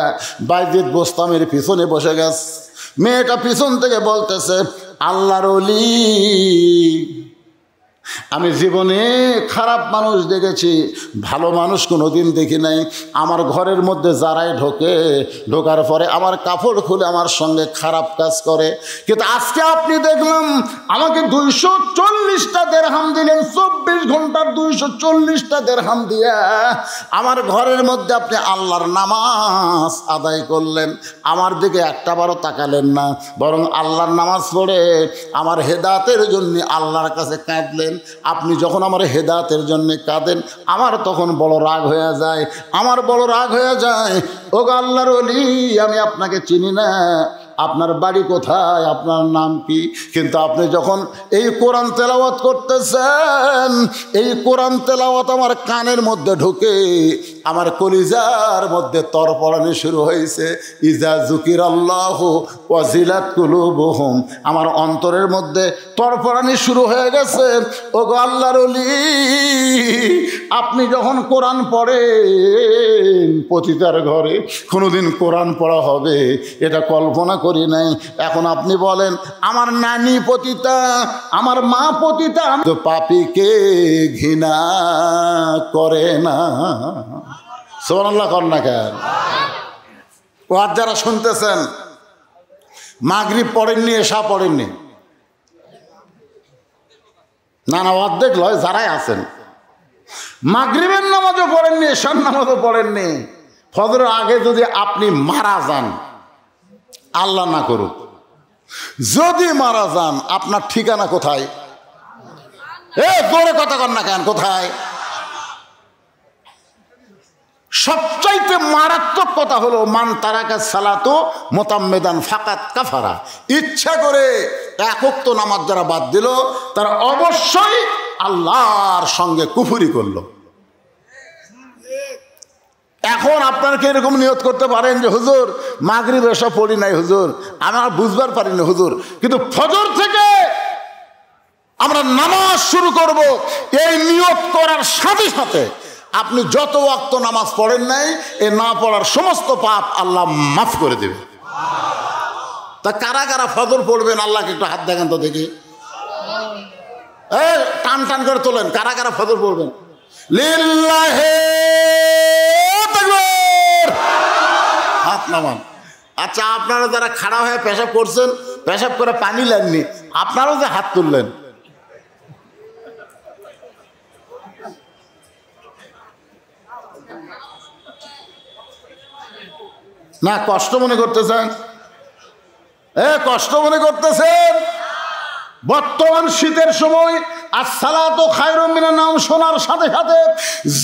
বাইজিদ বোস্তামির পিছনে বসে গেছে। মেয়েটা পিছন থেকে বলতেছে, আল্লাহর ওলি, আমি জীবনে খারাপ মানুষ দেখেছি, ভালো মানুষ কোনোদিন দেখি নাই। আমার ঘরের মধ্যে যারাই ঢোকার পরে আমার কাপড় খুলে আমার সঙ্গে খারাপ কাজ করে, কিন্তু আজকে আপনি দেখলাম আমাকে 240টা দিরহাম দিলেন। 24 ঘন্টার 240টা দিরহাম দিয়া আমার ঘরের মধ্যে আপনি আল্লাহর নামাজ আদায় করলেন। আমার দিকে একটাবারও তাকালেন না, বরং আল্লাহর নামাজ পড়ে আমার হেদায়েতের জন্য আল্লাহর কাছে কাঁদলেন। আপনি যখন আমার হেদায়েতের জন্য কাঁদেন, আমার তখন বড় রাগ হয়ে যায়, আমার বড় রাগ হয়ে যায়। ও আল্লাহর ওলি, আমি আপনাকে চিনি না, আপনার বাড়ি কোথায়, আপনার নাম কি? কিন্তু আপনি যখন এই কোরআন তেলাওয়াত করতেছেন, এই কোরআন তেলাওয়াত আমার কানের মধ্যে ঢুকে আমার কলিজার মধ্যে তরপড়ানি শুরু হয়েছে। ইজা যুকিরাল্লাহু ওয়াজিলাত কুলুবুহুম, আমার অন্তরের মধ্যে তরপড়ানি শুরু হয়ে গেছে। ও গো আল্লাহর ওলি, আপনি যখন কোরআন পড়েন, পতিতার ঘরে কোনোদিন কোরআন পড়া হবে এটা কল্পনা করি নাই। এখন আপনি বলেন আমার নানি পতিতা, আমার মা পতিতা, তো পাপীকে ঘৃণা করে না। সুবহানাল্লাহ কর না কেন? ও আর যারা শুনতেছেন, মাগরিব পড়েননি, এশা পড়েননি, না না অর্ধেক লয় যারাই আছেন, মাগরিবের নামাজও পড়েননি, এশার নামাজও পড়েননি, ফজরের আগে যদি আপনি মারা যান, আল্লাহ না করুক, যদি মারা যান, আপনার ঠিকানা কোথায়? জোরে কথা কর না কেন? কোথায়? সবচাইতে মারাত্মক কথা হলো মান তারাকা সালাতু মুতাম্মিদান ফাকাত কাফারা। ইচ্ছা করে এক ওয়াক্ত নামাজ যারা বাদ দিল, তারা অবশ্যই আল্লাহর সঙ্গে কুফরি করলো। এখন আপনারা কি এরকম নিয়ত করতে পারেন যে হুজুর মাগরিব এসব পড়ি নাই, হুজুর আমরা বুঝবার পারিনি হুজুর, কিন্তু ফজর থেকে আমরা নামাজ শুরু করব, এই নিয়ত করার সাথে সাথে আপনি যত ওয়াক্ত নামাজ পড়েন নাই, এ না পড়ার সমস্ত পাপ আল্লাহ মাফ করে দেবে। তা কারা কারা ফজর পড়বেন আল্লাহকে একটু হাত দেখেন তো দেখি। টান টান করে তোলেন, কারা কারা ফজর পড়বেন? লিল্লাহে তাকবীর, হাত নামান। আচ্ছা, আপনারা যারা খাড়া হয়ে পেশাব করছেন, পেশাব করে পানি লাগনি, আপনারাও যে হাত তুললেন, না কষ্ট মনে করতেছেন? কষ্ট মনে করতেছেন? বর্তমান শীতের সময় আসসালাতু খায়রুম মিনান নাওম শোনার সাথে সাথে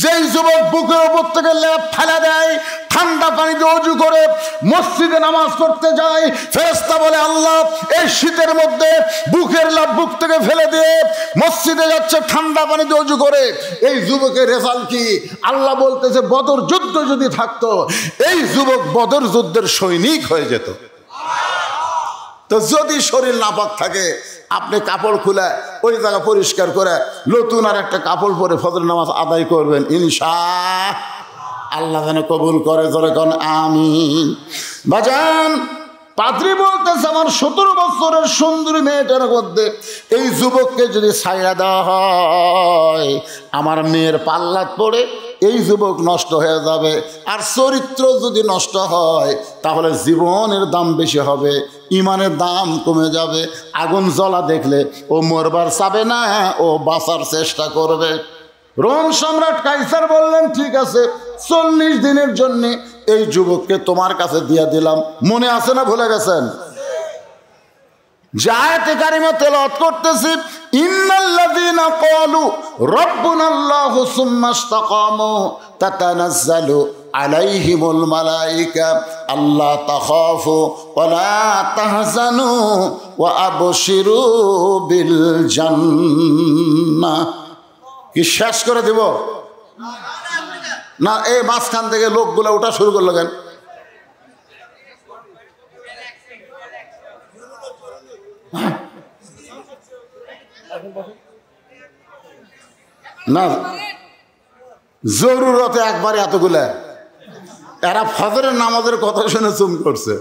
যেই যুবক বুকের উপর থেকে লেপ ফেলে দেয়, ঠান্ডা পানিতে অজু করে মসজিদে নামাজ পড়তে যায়, ফেরেশতা বলে আল্লাহ এই শীতের মধ্যে বুকের লেপ বুক থেকে ফেলে দিয়ে মসজিদে যাচ্ছে ঠান্ডা পানিতে অজু করে, এই যুবকের রেজাল্ট কি? আল্লাহ বলতেছে বদর যুদ্ধ যদি থাকতো এই যুবক বদর যুদ্ধের সৈনিক হয়ে যেত। তো যদি শরীর নাপাক থাকে, আপনি কাপড় খুলে ওই জায়গা পরিষ্কার করে নতুন আর একটা কাপড় পরে ফজর নামাজ আদায় করবেন, ইনশাআল্লাহ যেন কবুল করে। জোরে কোন আমিন। বাজান, পাদ্রী বলতেছে আমার 17 বছরের সুন্দরী মেয়েটার মধ্যে এই যুবককে যদি ছাইড়া দেওয়া হয়, আমার মেয়ের পাল্লাত পড়ে এই যুবক নষ্ট হয়ে যাবে। আর চরিত্র যদি নষ্ট হয় তাহলে জীবনের দাম বেশি হবে, ইমানের দাম কমে যাবে। আগুন জ্বলা দেখলে ও মরবার চাবে না, ও বাঁচার চেষ্টা করবে। রোম সম্রাট কাইসার বললেন ঠিক আছে, 40 দিনের জন্য এই যুবককে তোমার কাছে দিয়ে দিলাম। মনে আছে না ভুলে গেছেন? আয়াতে কারিমা তেলাওয়াত করতেছি, ইন্নাল্লাযীনা ক্বালু রাব্বুনাল্লাহু সুম্মা ইসতাকামু তাতানাজ্জালু আলাইহিমুল মালায়েকা আল্লা তাখাফু ওয়া লা তাহজানু ওয়া আবশিরু বিল জান্নাহ। কি শেষ করে দেব না? এই মাঝখান থেকে লোকগুলো ওটা শুরু করলো কেন? না, জরুরতে একবারে এতগুলা। এরা ফজরের নামাজের কথা শুনে চুম করছে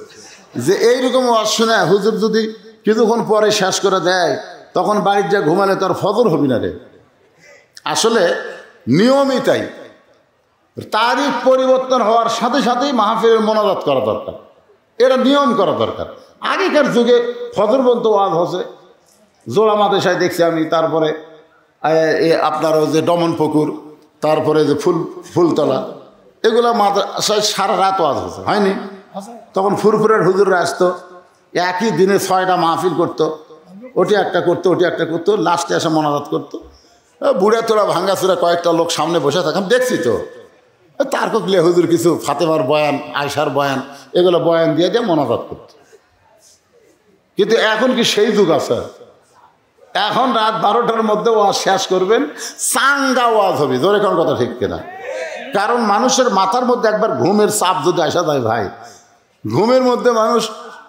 যে এইরকম ওয়াজ শুনে হুজুর যদি কিছুক্ষণ পরে শেষ করে দেয় তখন বাড়ির যা ঘুমালে তার ফজর হবি না রে। আসলে নিয়মই তাই, তারিখ পরিবর্তন হওয়ার সাথে সাথেই মাহফিলের মোনাজাত করা দরকার, এটা নিয়ম করা দরকার। আগেকার যুগে ফজর বলতে ওয়াজ হচ্ছে, জোড়া মাদেশায় দেখছি আমি, তারপরে আপনারও যে দমন পুকুর, তারপরে যে ফুলতলা, এগুলো মাদ্রাসায় সারা রাত ওয়াজ হচ্ছে, হয়নি? তখন ফুরফুরের হুজুররা আসতো, একই দিনে 6টা মাহফিল করতো, ওটি একটা করতো, ওটি একটা করতো, লাস্টে এসে মোনাজাত করতো। বুড়া তোরা ভাঙ্গাচুরা কয়েকটা লোক সামনে বসে থাকেন, দেখছি তো। তারপর হুজুর কিছু ফাতেমার বয়ান, আয়সার বয়ান, এগুলো বয়ান দিয়ে দিয়ে মোনাজাত করতো। কিন্তু এখন কি সেই যুগ আছে? এখন রাত 12টার মধ্যে ওয়াজ শেষ করবেন, চাঙ্গা ওয়াজ হবে। জোরে কোন কথা ঠিক কিনা? কারণ মানুষের মাথার মধ্যে একবার ঘুমের চাপ যদি আসা যায় ভাই, ঘুমের মধ্যে মানুষ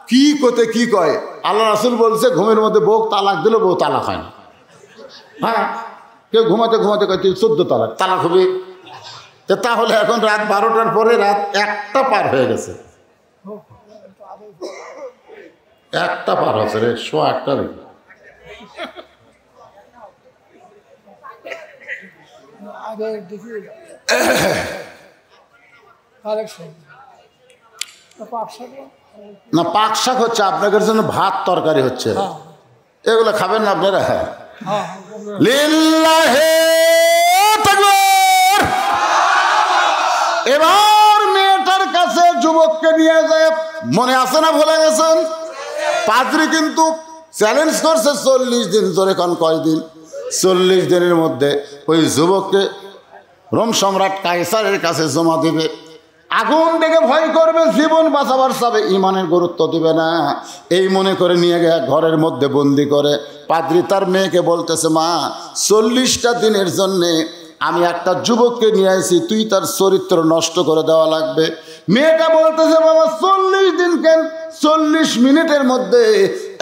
কি করতে কি কয়। আল্লাহ রাসূল বলছে ঘুমের মধ্যে বউ তালাক দিলে বউ তালাক হয় না। হ্যাঁ, কেউ ঘুমাতে ঘুমাতে কয় তুই 14 তালাক, তালাক হবে। তাহলে এখন রাত 12টার পরে রাত 1টা পার হয়ে গেছে, 1টা পার হচ্ছে রে, 1:15 না। পাক শাক হচ্ছে আপনাদের জন্য, ভাত তরকারি হচ্ছে, এগুলো খাবেন না আপনারা? হ্যাঁ, লিল্লাহে তাকবীর। এবার মেয়েটার কাছে যুবককে নিয়ে যায়, মনে আছে না ভুলে গেছেন? পাদ্রী কিন্তু চ্যালেঞ্জ করছে 40 দিন। জোরে কোন কয়দিন? 40 দিনের মধ্যে ওই যুবককে রোম সম্রাট কায়সারের কাছে জমা দিবে। আগুন দেখে ভয় করবে, জীবন বাঁচাবার চাবে, ইমানের গুরুত্ব দিবে না, এই মনে করে নিয়ে গিয়ে ঘরের মধ্যে বন্দি করে। পাদ্রী তার মেয়েকে বলতেছে, মা 40টা দিনের জন্যে আমি একটা যুবককে নিয়ে আসি, তুই তার চরিত্র নষ্ট করে দেওয়া লাগবে। মেয়েটা বলতেছে, বাবা 40 দিন কেন, 40 মিনিটের মধ্যে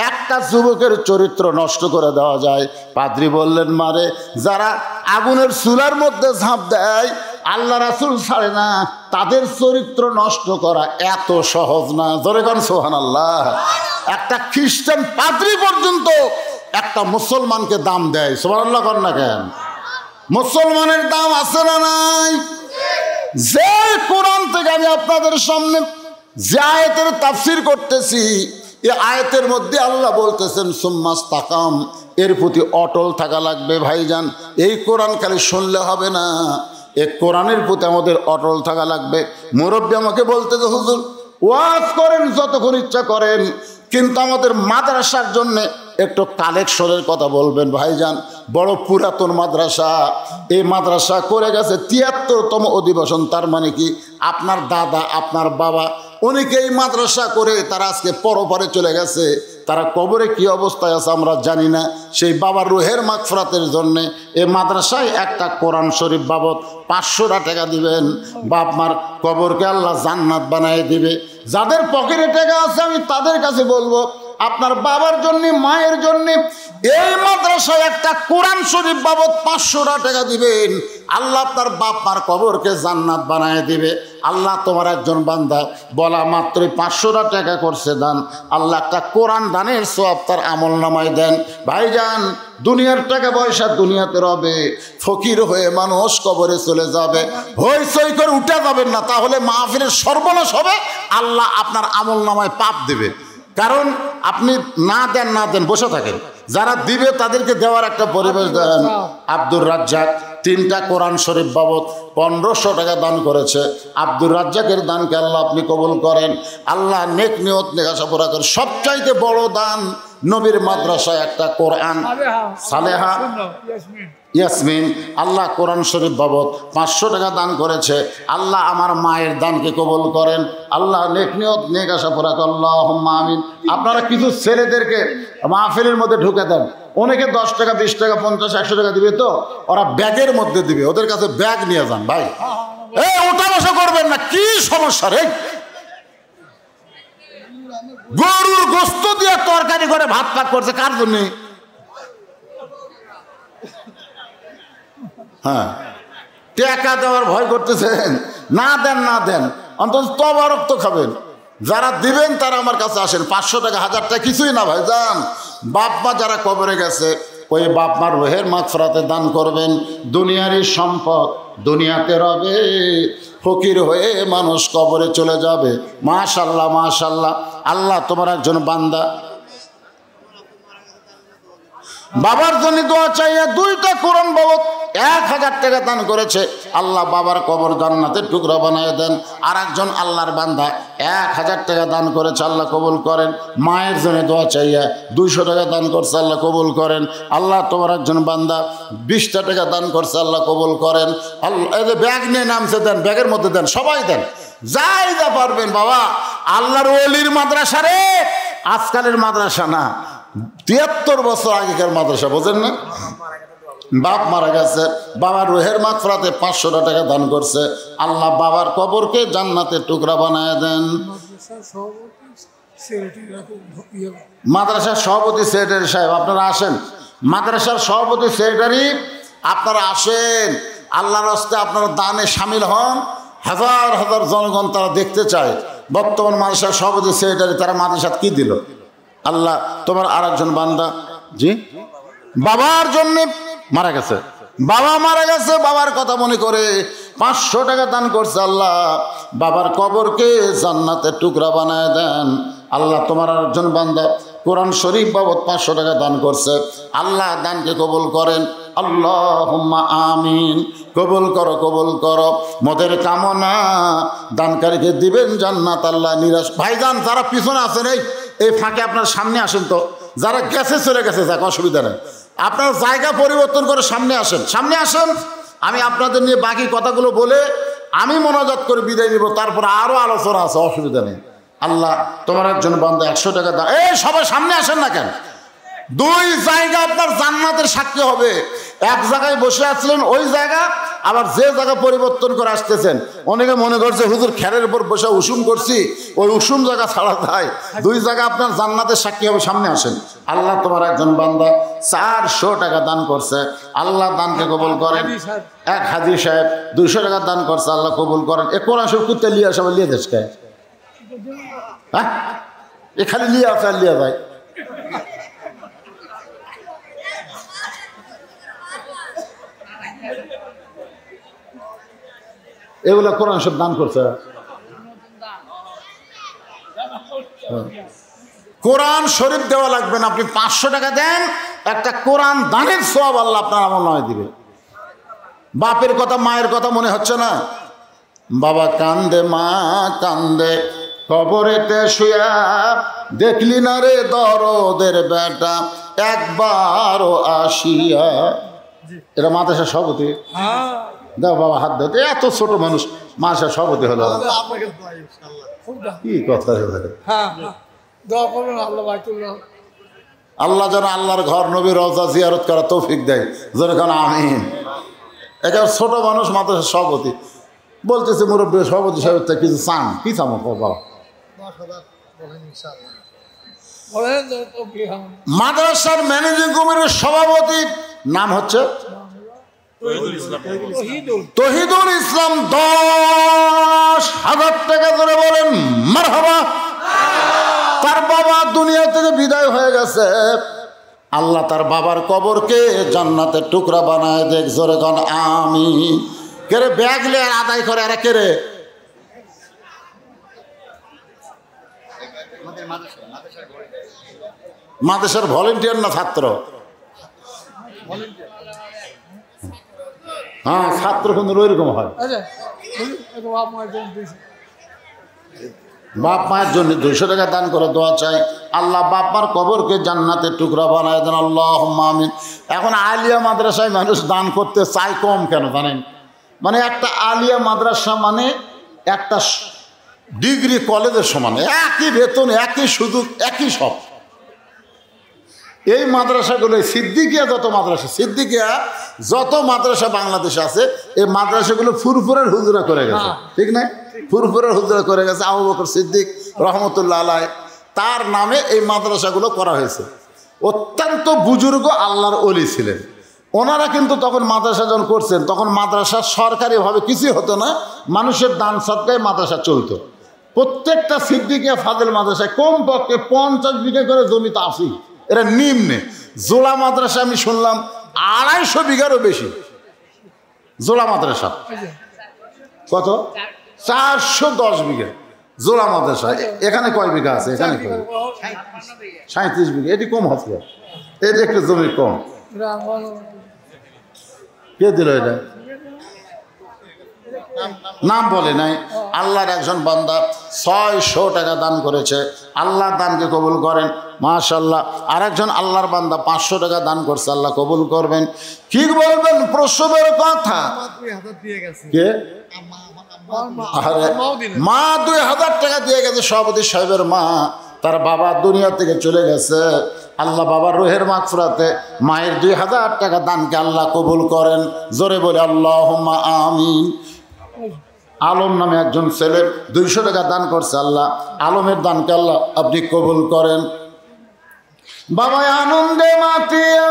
একটা যুবকের চরিত্র নষ্ট করে দেওয়া যায়। পাদ্রী বললেন, মারে যারা আগুনের চুলার মধ্যে ঝাঁপ দেয় আল্লাহ রাসূল ছাড়ে না, তাদের চরিত্র নষ্ট করা এত সহজ না। জোরে কোন সুবহানাল্লাহ। একটা খ্রিস্টান পাদ্রী পর্যন্ত একটা মুসলমানকে দাম দেয়। সুবহানাল্লাহ কর না কেন? মুসলমানের দাম আছে না নাই? যে কোরআন থেকে আমি আপনাদের সামনে যে আয়াতের তাফসীর করতেছি, এই আয়াতের মধ্যে আল্লাহ বলতেছেন সুম্মাস্তাকাম, এর প্রতি অটল থাকা লাগবে। ভাইজান, এই কোরআন খালি শুনলে হবে না, এই কোরআনের প্রতি আমাদের অটল থাকা লাগবে। মুরব্বী আমাকে বলতেছে হুজুর ওয়াজ করেন যতক্ষণ ইচ্ছা করেন, কিন্তু আমাদের মাদ্রাসার জন্যে একটু কালেকশনের কথা বলবেন। ভাইজান, বড় পুরাতন মাদ্রাসা, এই মাদ্রাসা করে গেছে ৭৩তম অধিবেশন। তার মানে কি আপনার দাদা আপনার বাবা অনেকে এই মাদ্রাসা করে তারা আজকে পরপারে চলে গেছে, তারা কবরে কি অবস্থায় আছে আমরা জানি না। সেই বাবার রুহের মাগফিরাতের জন্যে এই মাদ্রাসায় একটা কোরআন শরীফ বাবদ ৫০০ টাকা দিবেন, বাপ মার কবরকে আল্লাহ জান্নাত বানায় দিবে। যাদের পকেটে টাকা আছে আমি তাদের কাছে বলবো, আপনার বাবার জন্য মায়ের জন্য এই মাদ্রাসায় একটা কোরআন শরীফ বাবদ ৫০০ টাকা দিবেন, আল্লাহ আপনার বাপ মার কবরকে জান্নাত বানায় দিবে। আল্লাহ তোমার একজন বান্দা বলা মাত্রই ৫০০ টাকা করছে দান, আল্লাহ একটা কোরআন দানের সওয়াব তার আমল নামায় দেন। ভাইজান, দুনিয়ার টাকা পয়সা দুনিয়াতে রবে, ফকির হয়ে মানুষ কবরে চলে যাবে, হইচই করে উঠে যাবেন না, তাহলে মাহফিলের সর্বনাশ হবে, আল্লাহ আপনার আমল নামায় পাপ দেবে। কারণ আপনি না দেন বসে থাকেন, যারা দিবে তাদেরকে দেওয়ার একটা পরিবেশ দেন। আব্দুর রাজ্জাক 3টা কোরআন শরীফ বাবদ ১৫০০ টাকা দান করেছে। আব্দুর রাজ্জাকের দানকে আল্লাহ আপনি কবুল করেন। আল্লাহ নেক নিয়ত নেকাশা পুরা করেন। সবচাইতে বড় দান নবীর মাদ্রাসায় একটা কোরআন সালেহা ইয়াসমিন, আল্লাহ কোরআন শরীফ বাবদ ৫০০ টাকা দান করেছে। আল্লাহ আমার মায়ের দানকে কবুল করেন। আল্লাহ নেক নিয়ত নেক আশা পুরা করেন। আল্লাহুম্মা আমিন। আপনারা কিছু ছেলেদেরকে মাহফিলের মধ্যে ঢুকে দেন, অনেকে 10 টাকা 20 টাকা 50 100 টাকা দিবে, তো ওরা ব্যাগের মধ্যে দিবে, ওদের কাছে ব্যাগ নিয়ে যান। ভাই এই ওঠা বসা করবেন না, কি সমস্যা রে? গরুর গোস্ত দিয়ে তরকারি করে ভাত পাক করছে কার জন্যে? হ্যাঁ, টাকা দেওয়ার ভয় করতেছেন, না দেন, অন্তত তবারক তো খাবেন। যারা দিবেন তারা আমার কাছে আসেন। 500 টাকা 1000 টাকা কিছুই না ভাই যান। বাপ মা যারা কবরে গেছে ওই বাপ মার রুহের মাগফিরাতে দান করবেন। দুনিয়ারই সম্পদ দুনিয়াতে রবে, ফকির হয়ে মানুষ কবরে চলে যাবে। মাশাআল্লাহ মাশাআল্লাহ। আল্লাহ তোমার একজন বান্দা বাবার জন্য দোয়া চাইয়ে 2টা কোরআন বাবদ 1000 টাকা দান করেছে। আল্লাহ বাবার কবর জান্নাতের টুকরা বানায় দেন। আর একজন আল্লাহর বান্দা 1000 টাকা দান করেছে, আল্লাহ কবুল করেন। মায়ের জন্য দোয়া চাইয়া 200 টাকা দান করছে, আল্লাহ কবুল করেন। আল্লাহ তোমার একজন বান্দা 20টা টাকা দান করছে, আল্লাহ কবুল করেন। আল্লাহ এই যে ব্যাগ নিয়ে নামছে, দেন, ব্যাগের মধ্যে দেন, সবাই দেন, যাই যা পারবেন। বাবা আল্লাহর ওলির মাদ্রাসা রে, আজকালের মাদ্রাসা না, 73 বছর আগেকার মাদ্রাসা, বোঝেন না? বাপ মারা গেছে, বাবার রুহের মাগফিরাতে 500 টাকা দান করছে। আল্লাহ বাবার কবরকে জান্নাতের টুকরা বানায় দেন। মাদ্রাসার সভাপতি সেক্রেটারি সাহেব আপনারা আসেন, মাদ্রাসার সভাপতি সেক্রেটারি আপনারা আসেন, আল্লাহর রাস্তে আপনারা দানে শামিল হন। হাজার হাজার জনগণ তারা দেখতে চায় বর্তমান মাদ্রাসার সভাপতি সেক্রেটারি তারা মাদ্রাসাত কি দিল। আল্লাহ তোমার আর একজন বান্দা জি বাবার জন্যে মারা গেছে, বাবা মারা গেছে, বাবার কথা মনে করে 500 টাকা দান করছে। আল্লাহ বাবার কবরকে জান্নাতের টুকরা বানায় দেন। আল্লাহ তোমার আর একজন বান্দা কোরআন শরীফ বাবদ 500 টাকা দান করছে। আল্লাহ দানকে কবুল করেন। আল্লাহুম্মা আমিন। কবুল করো, কবুল করো। মদের কামনা দানকারীকে দিবেন জান্নাত, আল্লাহ নিরাশ। ভাইজান যারা পিছনে আছেন এই ফাঁকে আপনার সামনে আসেন, তো যারা গেছে চলে গেছে যাক, অসুবিধা নেই, আপনার জায়গা পরিবর্তন করে সামনে আসেন, সামনে আসেন। আমি আপনাদের নিয়ে বাকি কথাগুলো বলে আমি মোনাজাত করে বিদায় নিব, তারপর আরও আলোচনা আছে, অসুবিধা নেই। আল্লাহ তোমার একজন বান্দা 100 টাকা দান। এই সবাই সামনে আসেন না কেন? 2 জায়গা আপনার জান্নাতের সাক্ষী হবে। এক জায়গায় বসে আছিলেন ওই জায়গা, আবার যে জায়গা পরিবর্তন করে আসতেছেন, অনেকে মনে করছে হুজুর খেরের উপর বসে উসুম করছি, ওই উসুম জায়গা ছাড়া যায়, 2 জায়গা আপনার জান্নাতের সাক্ষী হবে। সামনে আসেন। আল্লাহ তোমার একজন বান্দা 400 টাকা দান করছে, আল্লাহ দানকে কবুল করেন। এক হাজি সাহেব 200 টাকা দান করছে, আল্লাহ কবুল করেন। এ কোরআন শরীফ কুত্তে লিয়ে আসে, লিয়ে দেশ খায়, হ্যাঁ, এ খালি লিয়ে আসে আর লিয়ে যায়। এগুলা কোরআন সব দান করছে। কোরআন শরীফ দেওয়া লাগবে না, আপনি 500 টাকা দেন, একটা কোরআন দানের সওয়াব আল্লাহ আপনার আমল নয় দিবে। বাপের কথা মায়ের কথা মনে হচ্ছে না? বাবা কান্দে মা কান্দে কবরেতে শুয়া, দেখলি না রে দরদের বেটা একবারও আসিয়া। এটা মাদ্রাসা সভাপতি, দাও বাবা হাত দাও। এত ছোট মানুষ মাদ্রাসা সভাপতি হলো, কি কথা। আল্লাহ যেন আল্লাহর ঘর নবী রওজা জিয়ারত করা তৌফিক দেয়, যেন আমিন। একেবারে ছোট মানুষ মাদ্রাসা সভাপতি বলতেছে, মুরব্বী সভাপতি সাহেব কিছু চান, কি চাম বাবা? মাদ্রাসার ম্যানেজিং কমিটির সভাপতি নাম হচ্ছে তহিদুল ইসলাম। 10,000 টাকা ধরে বলেন মারহাবা। তার বাবা দুনিয়া থেকে বিদায় হয়ে গেছে, আল্লাহ তার বাবার কবরকে জান্নাতের টুকরা বানায় দেখ, জোরে গান আমি। কেরে ব্যাগ লে আদায় করে, এরা কেরে মাদ্রাসার ভলেন্টিয়ার না ছাত্র? হ্যাঁ, ছাত্র কিন্তু ওইরকম হয়। বাপ মায়ের জন্য 200 টাকা দান করে দোয়া চাই, আল্লাহ বাপ মার কবরকে জান্নাতের টুকরা বানায় দেন, আল্লাহুম্মা আমিন। এখন আলিয়া মাদ্রাসায় মানুষ দান করতে চায় কম কেন জানেন? মানে একটা আলিয়া মাদ্রাসা মানে একটা ডিগ্রি কলেজের সমান, একই বেতন, একই সুযোগ, একই সব। এই মাদ্রাসাগুলো সিদ্দিকিয়া যত মাদ্রাসা বাংলাদেশে আছে, এই মাদ্রাসাগুলো ফুরফুরের হুজুরা করে গেছে, ঠিক না? ফুরফুরের হুজুরা করে গেছে। আবু বকর সিদ্দিক রহমতুল্লাহ আলাই, তার নামে এই মাদ্রাসাগুলো করা হয়েছে। অত্যন্ত বুজুর্গ আল্লাহর ওলি ছিলেন ওনারা, কিন্তু তখন মাদ্রাসা যখন করছেন তখন মাদ্রাসা সরকারিভাবে কিছুই হতো না, মানুষের দান সদকায় মাদ্রাসা চলতো। প্রত্যেকটা সিদ্দিকিয়া ফাজিল মাদ্রাসায় কমপক্ষে 50 বিঘা করে জমিতে আসি। এরা নিম্নে জোলা মাদ্রাসা আমি শুনলাম 250 বিঘারও বেশি। জোলা মাদ্রাসা কত? 410 বিঘা জোলা মাদ্রাসা। এখানে কয় বিঘা আছে? এখানে 37 বিঘা। এটি কম হবে, এটি একটু জমি কম। কে দিল এটা? নাম বলে নাই। আল্লাহর একজন বান্দা 600 টাকা দান করেছে, আল্লাহ দানকে কবুল করেন, মাশাআল্লাহ। আর একজন আল্লাহর বান্দা 500 টাকা দান করছে, আল্লাহ কবুল করবেন। কি বলবেন প্রসবের কথা? কে? মা 2000 টাকা দিয়ে গেছে, সভাপতি সাহেবের মা। তার বাবা দুনিয়া থেকে চলে গেছে, আল্লাহ বাবার রুহের মাগফিরাতে মায়ের 2000 টাকা দানকে আল্লাহ কবুল করেন, জোরে বলে আল্লাহুম্মা আমিন। আলম নামে একজন ছেলে 200 টাকা দান করছে, আল্লাহ আলমের দানকে আল্লাহ আপনি কবুল করেন। বাবা আনন্দে মাতিয়া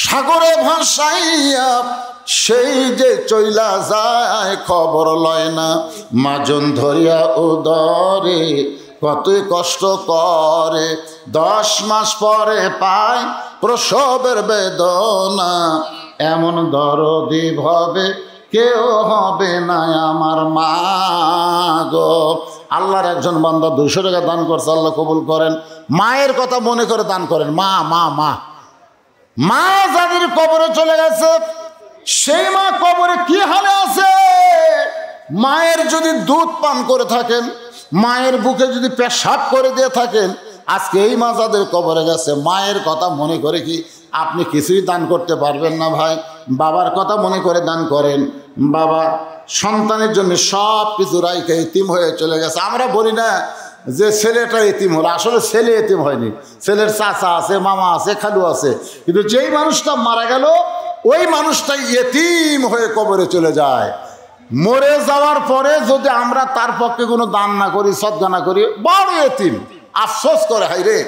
সাগরে ভাসাইয়া সেই যে চইলা যায়, খবর লয় না মাজন ধরিয়া উদরে, কতই কষ্ট করে 10 মাস পরে পায় প্রসবের বেদনা, এমন দরদি ভাবে কেউ হবে না আমার মা গো। আল্লাহর একজন বান্দা 200 টাকা দান করছে, আল্লাহ কবুল করেন। মায়ের কথা মনে করে দান করেন। মা মা মা মা যাদের কবরে চলে গেছে, সেই মা কবরে কি হালে আছে? মায়ের যদি দুধ পান করে থাকেন, মায়ের বুকে যদি পেশাব করে দিয়ে থাকেন, আজকে এই মা যাদের কবরে গেছে, মায়ের কথা মনে করে কি আপনি কিছুই দান করতে পারবেন না ভাই? বাবার কথা মনে করে দান করেন। বাবা সন্তানের জন্য সব কিছু রাইখে এতিম হয়ে চলে গেছে। আমরা বলি না যে ছেলেটা এতিম হলো, আসলে ছেলে এতিম হয়নি, ছেলের চাচা আছে, মামা আছে, খালু আছে, কিন্তু যেই মানুষটা মারা গেল ওই মানুষটা ইয়েতিম হয়ে কবরে চলে যায়। মরে যাওয়ার পরে যদি আমরা তার পক্ষে কোনো দান না করি, সদকা না করি, বড় ইয়েতিম আফসোস করে, হাই রে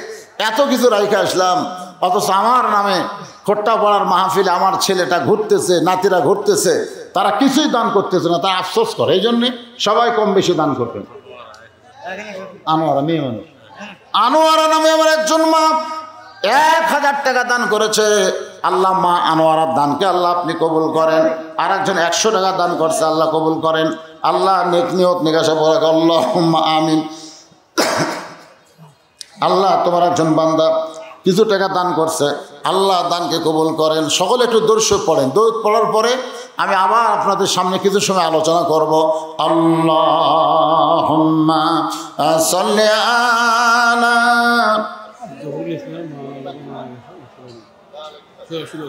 এত কিছু রাইখে আসলাম, অথচ আমার নামে খোট্টা পড়ার মাহফিলে আমার ছেলেটা ঘুরতেছে, নাতিরা ঘুরতেছে, তারা কিছুই দান করতেছে না, তারা আফসোস করে। এই জন্যে সবাই কম বেশি দান করতেন। আনোয়ারা মেয়ে মানুষ, আনোয়ারা নামে আমার একজন মা 1000 টাকা দান করেছে। আল্লাহ মা আনোয়ারার দানকে আল্লাহ আপনি কবুল করেন। আর একজন 100 টাকা দান করছে, আল্লাহ কবুল করেন। আল্লাহ নেক নিয়ত নিকাশা পড়া, আল্লাহুম্মা আমিন। আল্লাহ তোমার একজন বান্দা কিছু টাকা দান করছে, আল্লাহ দানকে কবুল করেন। সকলে একটু দরুদ পড়েন। দরুদ পড়ার পরে আমি আবার আপনাদের সামনে কিছু সময় আলোচনা করব। আল্লাহুম্মা সাল্লি আলা।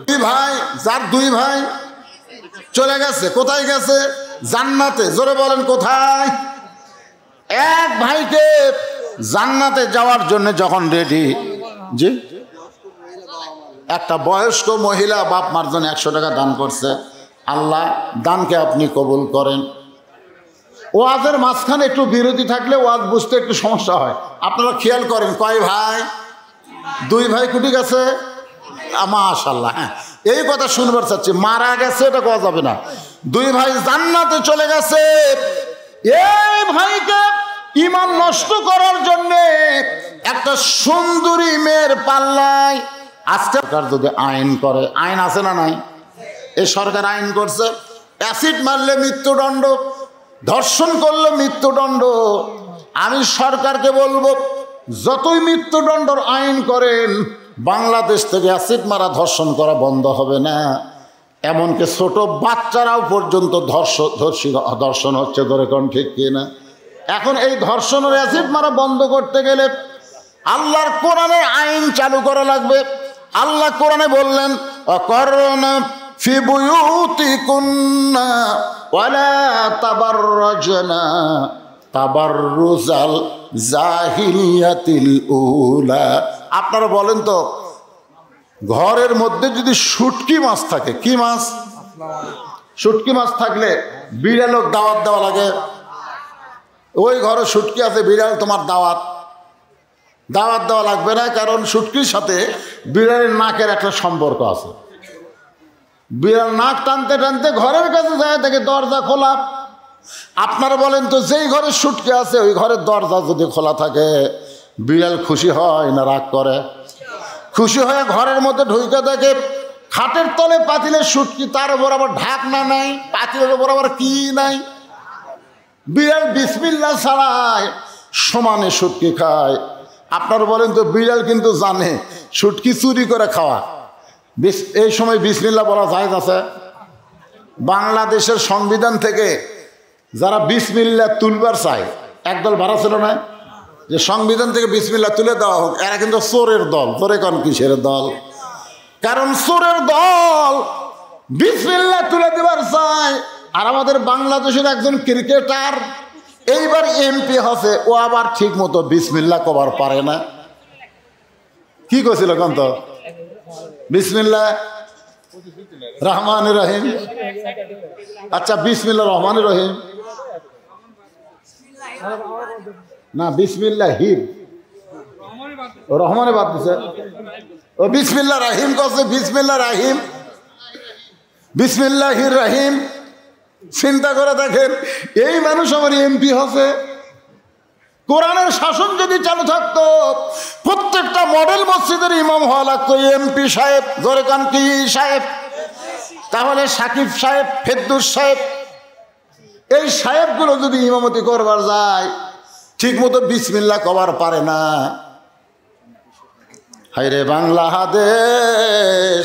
দুই ভাই, যার দুই ভাই চলে গেছে, কোথায় গেছে? জান্নাতে। জোরে বলেন কোথায়? এক ভাইকে জান্নাতে যাওয়ার জন্য যখন রেডি, জি, একটা বয়স্ক মহিলা বাপ মার জন্য 100 টাকা দান করছে। আল্লাহ দানকে আপনি কবুল করেন। ওয়াজের মাঝখানে একটু বিরতি থাকলে ওয়াজ বুঝতে একটু সমস্যা হয়। আপনারা খেয়াল করেন, কয় ভাই? দুই ভাই কুটি গেছে, মাশাআল্লাহ। হ্যাঁ, এই কথা শুনবার চাচ্ছি। মারা গেছে এটা কথা যাবে না, দুই ভাই জান্নাতে চলে গেছে। এই ভাইকে ঈমান নষ্ট করার জন্য একটা সুন্দরী মেয়ের পাল্লায় আজকে সরকার যদি আইন করে, আইন আছে না নাই? এই সরকার আইন করছে, অ্যাসিড মারলে মৃত্যুদণ্ড, ধর্ষণ করলে মৃত্যুদণ্ড। আমি সরকারকে বলবো, যতই মৃত্যুদণ্ডর আইন করেন, বাংলাদেশ থেকে অ্যাসিড মারা, ধর্ষণ করা বন্ধ হবে না। এমনকি ছোট বাচ্চারাও পর্যন্ত ধর্ষণ হচ্ছে, ধরে কোন ঠিক কিনা? এখন এই ধর্ষণের অ্যাসিড মারা বন্ধ করতে গেলে আল্লাহর কোরআনের আইন চালু করা লাগবে। আল্লাহ কোরআনে বললেন, অকরনা ফি বুয়ুতিকুন্না ওয়ালা তাবাররাজনা তাবাররুজাল জাহিলিয়াতিল উলা। আপনারা বলেন তো, ঘরের মধ্যে যদি শুটকি মাছ থাকে, কি মাছ? শুটকি মাছ থাকলে বিড়ালক দাওয়াত দেওয়া লাগে। ওই ঘরে শুটকি আছে, বিড়াল তোমার দাওয়াত দেওয়া লাগবে না, কারণ শুটকির সাথে বিড়ালের নাকের একটা সম্পর্ক আছে। বিড়াল নাক টানতে টানতে ঘরের কাছে যায়, দেখে দরজা খোলা। আপনারা বলেন তো, যেই ঘরে শুটকি আছে ওই ঘরের দরজা যদি খোলা থাকে, বিড়াল খুশি হয় না রাগ করে? খুশি হয়ে ঘরের মধ্যে ঢুকে দেখে খাটের তলে পাতিলের শুটকি, তার উপর আবার ঢাকনা নাই, পাতিলের উপর আবার কি নাই। বিড়াল বিসমিল্লাহ ছাড়ায় সমানে শুটকি খায়। আপনারা বলেন তো, বিড়াল কিন্তু জানে শুটকি চুরি করে খাওয়া। এই সময় বিসমিল্লাহ বলা জায়েজ আছে? বাংলাদেশের সংবিধান থেকে যারা বিসমিল্লাহ তুলবার চায়, একদল ভাড়া ছিল না যে সংবিধান থেকে বিসমিল্লাহ তুলে দেওয়া হোক, এরা কিন্তু চোরের দল। চোরে কোন কিসের দল? কারণ চোরের দল বিসমিল্লাহ তুলে দেবার চায়। আর আমাদের বাংলাদেশের একজন ক্রিকেটার এইবার এমপি হচ্ছে, ও আবার ঠিক মতো বিসমিল্লাহ কবার পারে না। কি কইছিল কোন তো? বিসমিল্লাহ রহমান রহিম। আচ্ছা, বিসমিল্লাহ রহমান রহিম না, বিসমিল্লাহ হির রহমানে বাদ দিছে। ও বিসমিল্লাহ রাহিম করছে, বিসমিল্লাহ রাহিম, বিসমিল্লাহির রাহিম। চিন্তা করে দেখেন, এই মানুষ আমার এমপি হচ্ছে। কোরআনের শাসন যদি চালু থাকতো, প্রত্যেকটা মডেল মসজিদের ইমাম হওয়া লাগতো এমপি সাহেব। ধরে কান কি সাহেব? তাহলে সাকিব সাহেব, ফেরদৌস সাহেব, এই সাহেবগুলো যদি ইমামতি করবার যায়, ঠিক মতো বিসমিল্লাহ কবার পারে না। হায়রে বাংলাদেশ,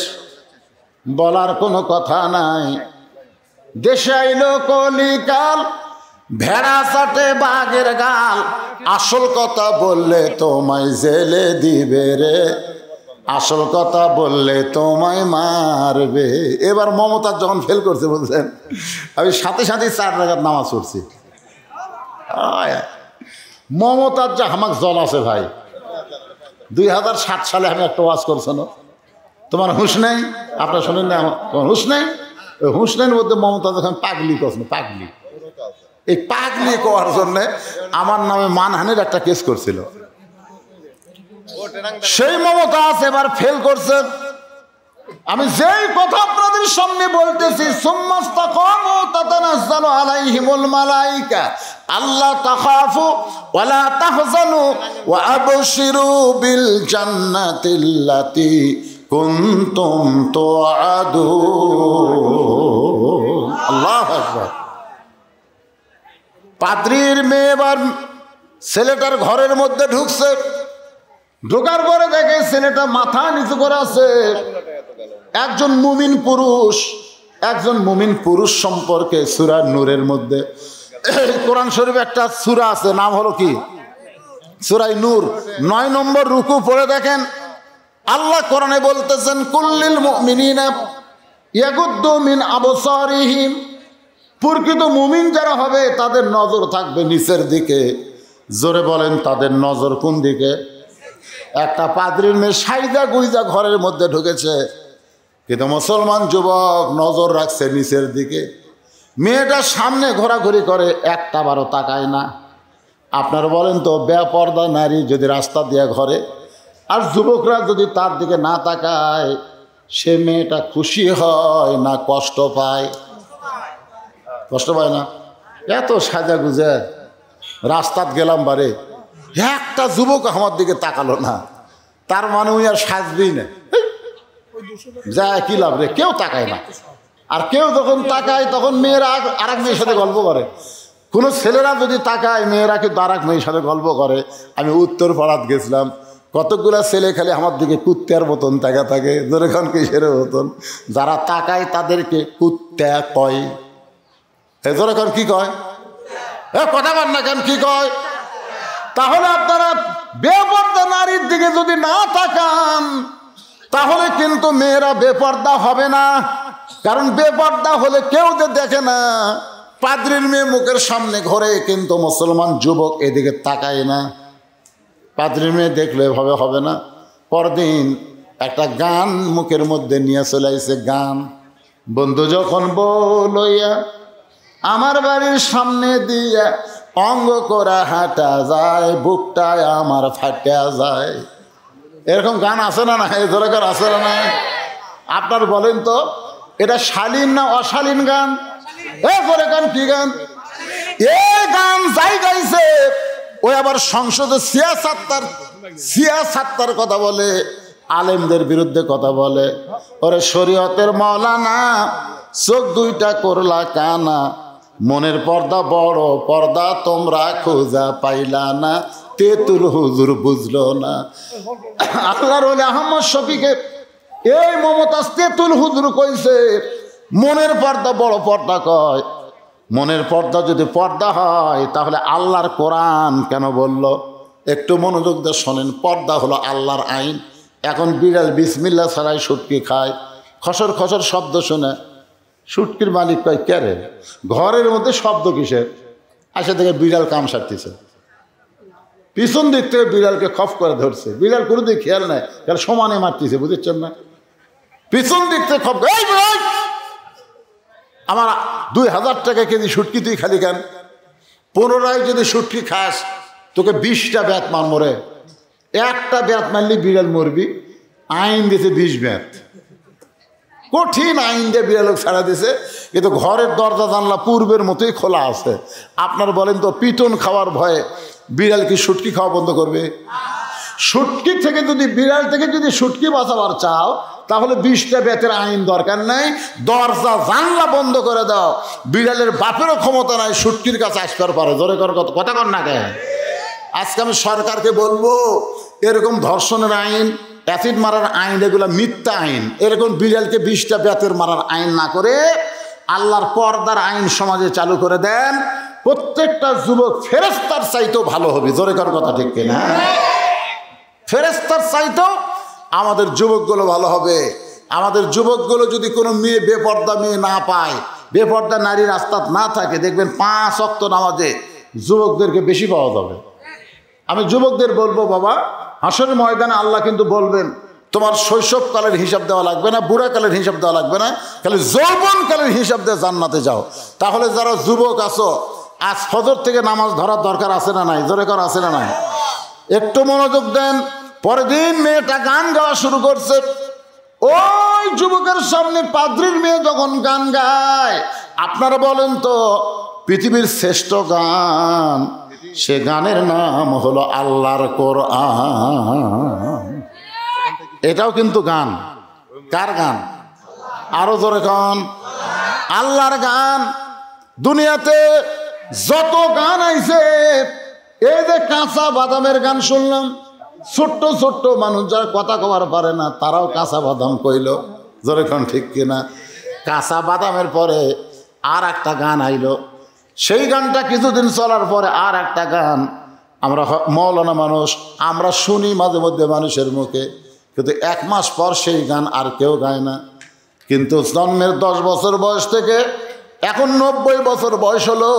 বলার কোনো কথা নাই। দেশে আইলো কলিকাল, ভেড়া চাটে বাঘের গাল। আসল কথা বললে তোমায় জেলে দিবে রে, আসল কথা বললে তোমায় মারবে। এবার মমতাজ যখন ফেল করছে, বলছেন আমি সাথে সাথে 4 রাকাত নামাজ পড়ছি। মমতাজ যা হামাক জল আছে ভাই। 2007 সালে আমি একটা ওয়াজ করছি না, তোমার হুঁশ নেই? আপনার শোনেন না তোমার হুঁশ নেই? ওই হুঁশ নেই মধ্যে মমতা যখন পাগলি করছেন, পাগলি, এই পাগলি করার জন্যে আমার নামে মানহানির একটা কেস করছিল। সেই মমতা আছে এবার ফেল করছে। আমি যেই কথা আপনাদের সামনে বলতেছি, সুম্মাস্তাকামু তাতানাজ্জালু আলাইহিমুল মালাইকা আল্লা তাখাফু ওয়া লা তাহজানু ওয়া আবশিরু বিল জান্নাতিল্লাতী কুনতুম তুআদুন। আল্লাহু আকবার। পাদ্রীর মেয়ে এবার ছেলেটার ঘরের মধ্যে ঢুকছে, ঢোকার পরে দেখে ছেলেটা মাথা নিচু করে আছে। একজন মুমিন পুরুষ সম্পর্কে সূরা নূরের মধ্যে, কোরআন শরীফে একটা সূরা আছে, নাম হলো কি? সূরা নূর। 9 নম্বর রুকু পড়ে দেখেন, আল্লাহ কোরআনে বলতেছেন, কুল্লিল মুমিনিনা ইয়াগুদ্দু মিন আবসারিহিম। প্রকৃত মুমিন যারা হবে তাদের নজর থাকবে নিচের দিকে। জোরে বলেন, তাদের নজর কোন দিকে? একটা পাদ্রীর মেয়ে সাইজা গুইজা ঘরের মধ্যে ঢুকেছে, কিন্তু মুসলমান যুবক নজর রাখছে নিচের দিকে। মেয়েটা সামনে ঘোরাঘুরি করে, একটা বারও তাকায় না। আপনারা বলেন তো, বেপর্দা নারী যদি রাস্তা দিয়ে ঘরে আর যুবকরা যদি তার দিকে না তাকায়, সে মেয়েটা খুশি হয় না কষ্ট পায়? কষ্ট পায় না? এত সাজা গুজে রাস্তাত গেলাম বারে, একটা যুবক আমার দিকে তাকালো না, তার মানে ওই আর সাজবেই না, যায় কি লাভ রে? কেউ তাকায় না। আর কেউ যখন তাকায় তখন মেয়েরা আর এক মেয়ের সাথে গল্প করে। কোনো ছেলেরা যদি তাকায়, মেয়েরা কিন্তু আর এক মেয়ের সাথে গল্প করে। আমি উত্তর পাড়াত গেছিলাম, কতগুলা ছেলে খালি আমার দিকে কুত্তার মতন তাকা থাকে। যেরকম কিসের মতন? যারা তাকায় তাদেরকে কুত্তা কয়। যেরকম কি কয়? কথা বল না কেন, কি কয়? তাহলে আপনারা বেপর্দা নারীর দিকে যদি না তাকান, তাহলে কিন্তু মেয়েরা বেপর্দা হবে না। কারণ বেপর্দা হলে কেউ যে দেখে না। পাদ্রীর মেয়ে মুখের সামনে ঘরে, কিন্তু মুসলমান যুবক এদিকে তাকায় না। পাদ্রীর মেয়ে দেখলে এভাবে হবে না। পরদিন একটা গান মুখের মধ্যে নিয়ে চলে আসছে, গান। বন্ধু যখন বলইয়া আমার বাড়ির সামনে দিয়া অঙ্গ করা হাঁটা যায়, বুকটায় আমার ফাটা যায়। এরকম গান আছে না? না, এই ধরনের আছে না? আপনার বলেন তো, এটা শালীন না অশালীন গান? করে গান কি গান? এই গান যাই গাইছে ওই আবার সংসদে সিয়াসাত্তার কথা বলে, আলেমদের বিরুদ্ধে কথা বলে। ওরে শরীয়তের মওলানা, চোখ দুইটা করলা কানা, মনের পর্দা বড় পর্দা তোমরা খোঁজা পাইলা না, তেতুল হুজুর বুঝলো না। আল্লাহর ওলি আহমদ শফিকে এই মমতাজ তেতুল হুজুর কইছে মনের পর্দা বড় পর্দা কয়। মনের পর্দা যদি পর্দা হয় তাহলে আল্লাহর কোরআন কেন বলল? একটু মনোযোগ দিয়ে শোনেন। পর্দা হলো আল্লাহর আইন। এখন বিড়াল বিসমিল্লাহ ছাড়াই শুটকি খায়, খসর খসর শব্দ শুনে শুটকির মালিক কয়, কে রে, ঘরের মধ্যে শব্দ কিসের? আসে থেকে বিড়াল কাম সারতেছে, পিছন দিক থেকে বিড়ালকে খপ করে ধরছে। বিড়াল কোনো দিক খেয়াল নেই, তাহলে সমানে মারতেছে, বুঝেছেন না? পিছন দিক থেকে খপ, আমার 2000 টাকা কেজি শুটকি তুই খালি কেন? 15 যদি শুটকি খাস তোকে 20টা ব্যাত মার মরে। একটা ব্যাত মারলি বিড়াল মরবি। আইন দিয়েছে 20 ব্যাত, কঠিন আইন দিয়ে বিড়াল ছাড়া দিয়েছে। কিন্তু ঘরের দরজা জানলা পূর্বের মতোই খোলা আছে। আপনার বলেন তো, পিটন খাওয়ার ভয়ে বিড়াল কি শুটকি খাওয়া বন্ধ করবে? শুটকি থেকে যদি, বিড়াল থেকে যদি শুটকি বাঁচাবার চাও তাহলে 20টা ব্যাতের আইন দরকার নাই, দরজা জানলা বন্ধ করে দাও। বিড়ালের বাপেরও ক্ষমতা নাই শুটকির কাছে আসবার পারে। জোরে কর কথা কর না কেন? আজকে আমি সরকারকে বলবো, এরকম ধর্ষণের আইন, অ্যাসিড মারার আইন, এগুলো মিথ্যা আইন। এরকম বিড়ালকে 20টা ব্যাতের মারার আইন না করে আল্লাহর পর্দার আইন সমাজে চালু করে দেন। প্রত্যেকটা যুবক ফেরেশতার চাইতেও ভালো হবে। জোরে কর কথা ঠিক কিনা? ফেরেশতার চাইতেও আমাদের যুবকগুলো ভালো হবে। আমাদের যুবকগুলো যদি কোনো মেয়ে, বেপর্দা মেয়ে না পায়, বেপর্দা নারী রাস্তাত না থাকে, দেখবেন 5 ওয়াক্ত নামাজে যুবকদেরকে বেশি পাওয়া যাবে। আমি যুবকদের বলবো, বাবা, হাসরের ময়দানে আল্লাহ কিন্তু বলবেন, তোমার শৈশবকালের হিসাব দেওয়া লাগবে না, বুড়াকালের হিসাব দেওয়া লাগবে না, খালি যৌবনকালের হিসাব দিয়ে জান্নাতে যাও। তাহলে যারা যুবক আছো, আজ ফজর থেকে নামাজ ধরার দরকার আছে না নাই? জোরে কর, আছে না নাই? একটু মনোযোগ দেন। পরের দিন মেয়েটা গান গাওয়া শুরু করছে। ওই যুবকের সামনে পাদ্রীর মেয়ে যখন গান গায়, আপনারা বলেন তো পৃথিবীর শ্রেষ্ঠ গান, সে গানের নাম হলো আল্লাহর কোরআন। এটাও কিন্তু গান। কার গান? আরো জোরে কন। আল্লাহর গান। দুনিয়াতে যত গান আইছে, এই যে কাঁচা বাদামের গান শুনলাম, ছোট্ট ছোট্ট মানুষ যারা কথা কবার পারে না, তারাও কাঁচা বাদাম কইল। জোরে কন ঠিক কিনা? কাঁচা বাদামের পরে আর একটা গান আইলো, সেই গানটা কিছুদিন চলার পরে আর একটা গান। আমরা মৌলানা মানুষ, আমরা শুনি মাঝে মধ্যে মানুষের মুখে, কিন্তু 1 মাস পর সেই গান আর কেউ গায় না। কিন্তু জন্মের 10 বছর বয়স থেকে এখন 90 বছর বয়স হলো,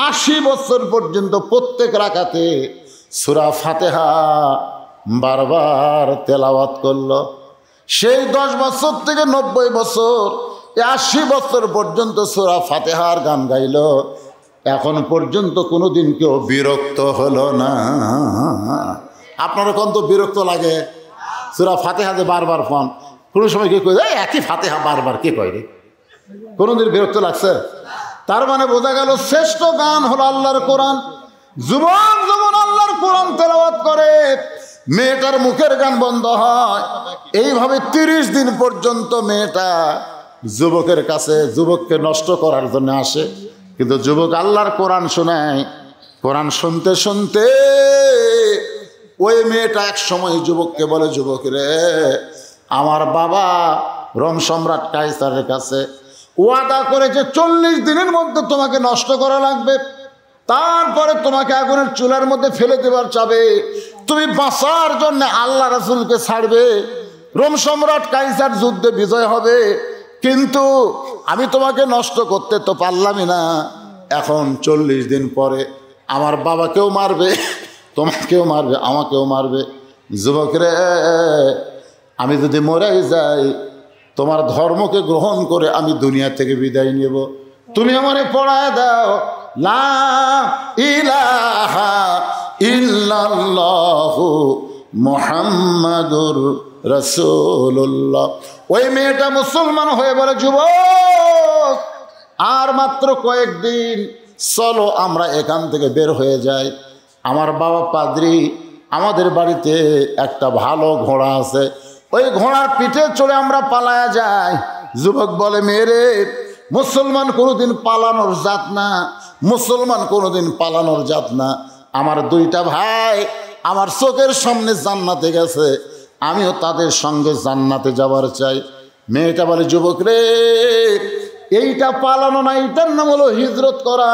80 বছর পর্যন্ত প্রত্যেক রাকাতে সূরা ফাতিহা বারবার তেলাওয়াত করলো। সেই 10 বছর থেকে 90 বছর, 80 বছর পর্যন্ত সূরা ফাতিহার গান গাইল। এখন পর্যন্ত কোনোদিন কেউ বিরক্ত হলো না। আপনারা কোন তো বিরক্ত লাগে? সূরা ফাতিহাতে বারবার ফোন, কোনো সময় কে কই একই ফাতিহা বারবার কে কয় রে? কোনোদিন বিরক্ত লাগছে? তার মানে বোঝা গেল শ্রেষ্ঠ গান হলো আল্লাহর কোরআন। যুবক যখন আল্লাহর কোরআন তেলাওয়াত করে, মেয়েটার মুখের গান বন্ধ হয়। এইভাবে 30 দিন পর্যন্ত মেয়েটা যুবকের কাছে যুবককে নষ্ট করার জন্য আসে। কিন্তু যুবক আল্লাহর কোরআন শোনায়। কোরআন শুনতে শুনতে ওই মেয়েটা এক সময় যুবককে বলে, যুবক রে, আমার বাবা রোম সম্রাট কাইসারের কাছে ওয়াদা করেছে 40 দিনের মধ্যে তোমাকে নষ্ট করা লাগবে, তারপরে তোমাকে আগুনের চুলার মধ্যে ফেলে দেবার চাবে, তুমি বাঁচার জন্য আল্লাহ রাসূলকে ছাড়বে, রোম সম্রাট কাইসার যুদ্ধে বিজয় হবে, কিন্তু আমি তোমাকে নষ্ট করতে তো পারলামই না। এখন 40 দিন পরে আমার বাবাকেও মারবে, তোমাকেও মারবে, আমাকেও মারবে। যুবক রে, আমি যদি মরে যাই, তোমার ধর্মকে গ্রহণ করে আমি দুনিয়া থেকে বিদায় নেব। তুমি আমারে পড়ায় দাও লা ইলাহা ইল্লাল্লাহু মুহাম্মাদুর রাসূলুল্লাহ। ওই মেয়েটা মুসলমান হয়ে বলে, যুবক আর মাত্র কয়েকদিন, চলো আমরা এখান থেকে বের হয়ে যাই। আমার বাবা পাদ্রী, আমাদের বাড়িতে একটা ভালো ঘোড়া আছে, ওই ঘোড়ার পিঠে চড়ে আমরা পালায়া যাই। যুবক বলে, মেয়েরে, মুসলমান কোনোদিন পালানোর জাত না, মুসলমান কোনোদিন পালানোর জাত না। আমার 2টা ভাই আমার চোখের সামনে জান্নাতে গেছে, আমিও তাদের সঙ্গে জান্নাতে যাবার চাই। মেয়েটা বলে, যুবক রে, এইটা পালানো না, এইটার নাম হলো হিজরত করা।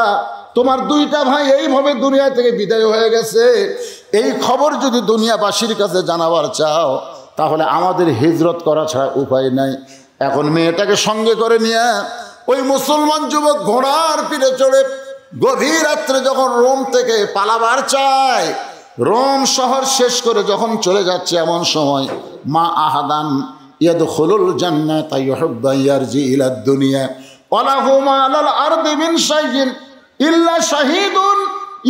তোমার 2টা ভাই এইভাবে দুনিয়া থেকে বিদায় হয়ে গেছে, এই খবর যদি দুনিয়াবাসীর কাছে জানাবার চাও, তাহলে আমাদের হিজরত করা ছাড়া উপায় নাই। এখন মেয়েটাকে সঙ্গে করে নিয়ে ওই মুসলমান যুবক ঘোড়ার পিঠে চড়ে গভীর রাত্রে যখন রোম থেকে পালাবার চায়, রোম শহর শেষ করে যখন চলে যাচ্ছে, এমন সময় মা আহাদান ইয়াদখুলুল জান্নাতা ইউহিব্বু ইয়ারজি ইলাদ দুনিয়া ওয়ালা হুমা আলাল আরদি মিন শাইইন ইল্লা শাহীদুন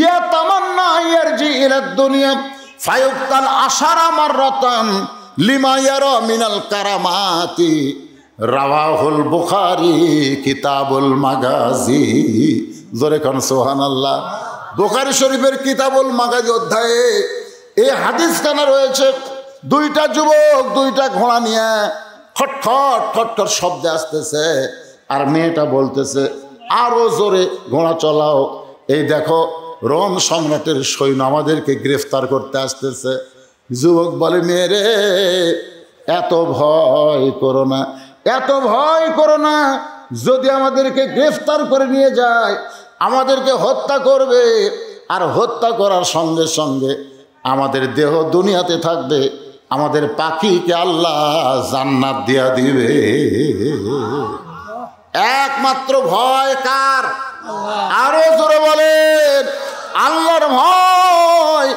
ইয়াতামান্না ইয়ারজি ইলাদ দুনিয়া ফায়ুক্তাল আশারা মাররাতান লিমা ইয়ারা মিনাল কারামাতি। রাওয়াহুল বুখারী কিতাবুল মাগাজি। জোরে কোন সুবহানাল্লাহ। বুখারী শরীফের কিতাবুল মাগাজি অধ্যায়ে এই হাদিসখানা রয়েছে। 2টা যুবক 2টা ঘোড়া নিয়ে খটখট খটখট শব্দ আসতেছে, আর মেয়েটা বলতেছে, আরো জোরে ঘোড়া চলাও, এই দেখো রোম সম্রাটের সৈন্য আমাদেরকে গ্রেফতার করতে আসতেছে। যুবক বলে, মেয়েরে, এত ভয় করো না, এত ভয় করো না। যদি আমাদেরকে গ্রেফতার করে নিয়ে যায়, আমাদেরকে হত্যা করবে, আর হত্যা করার সঙ্গে সঙ্গে আমাদের দেহ দুনিয়াতে থাকবে, আমাদের পাখিকে আল্লাহ জান্নাত দিয়া দিবে। একমাত্র ভয় কার? আরো জোরে বলেন, আল্লাহর ভয়।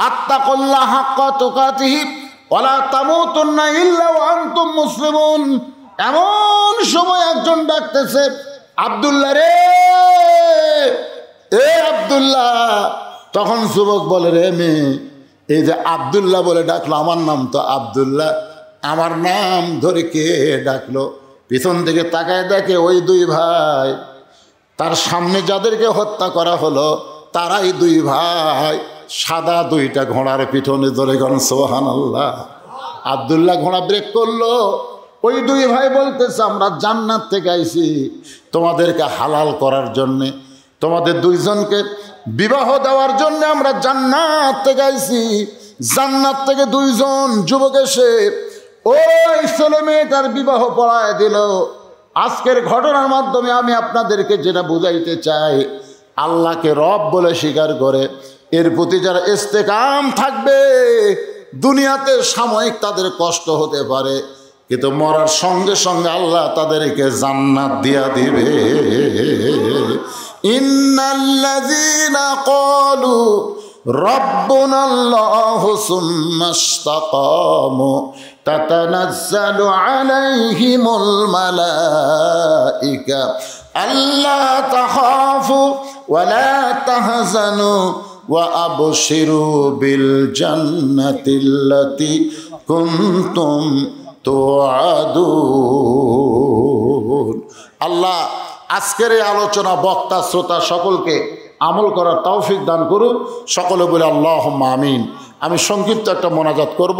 আত্তাকুল্লাহ হাক্কা তুকাতিহি ওয়ালা তামুতুন্না ইল্লা ওয়া আনতুম মুসলিমুন। এমন সময় একজন ডাকতেছে, আব্দুল্লাহ রে, এ আব্দুল্লাহ। তখন যুবক বলে, রে মেয়ে, এই যে আব্দুল্লাহ বলে ডাকলো, আমার নাম তো আব্দুল্লাহ, আমার নাম ধরে কে ডাকলো? পিছন থেকে তাকায় দেখে ওই দুই ভাই, তার সামনে যাদেরকে হত্যা করা হলো তারাই দুই ভাই, সাদা দুইটা ঘোড়ার পিছনে ধরে গন সুবহানাল্লাহ। আব্দুল্লাহ ঘোড়া ব্রেক করলো, ওই দুই ভাই বলতেছে, আমরা জান্নাত থেকে আইছি তোমাদেরকে হালাল করার জন্যে, তোমাদের দুইজনকে বিবাহ দেওয়ার জন্য আমরা জান্নাত থেকে আইছি। জান্নাত থেকে দুইজন যুবক এসে ওই ছেলে মেয়েটার বিবাহ পড়ায় দিল। আজকের ঘটনার মাধ্যমে আমি আপনাদেরকে যেটা বুঝাইতে চাই, আল্লাহকে রব বলে স্বীকার করে এর প্রতি যারা ইস্তেকাম থাকবে, দুনিয়াতে সাময়িক তাদের কষ্ট হতে পারে, কিন্তু মরার সঙ্গে সঙ্গে আল্লাহ তাদেরকে জান্নাত দিয়া দিবে। ইন্নাল্লাযীনা ক্বালু রাব্বুনাল্লাহু সুম্মা ইসতাকামু তাতানাজ্জালু আলাইহিমুল মালাইকা আল্লা তাখাফু ওয়া লা তাহজানু ওয়া আবশিরু বিল জান্নাতিল্লাতী কুনতুম তুআদুন। আল্লাহ আজকের এই আলোচনা বক্তা শ্রোতা সকলকে আমল করার তৌফিক দান করুন। সকলে বলে আল্লাহুম্মা আমিন। আমি সংক্ষিপ্ত একটা মোনাজাত করব,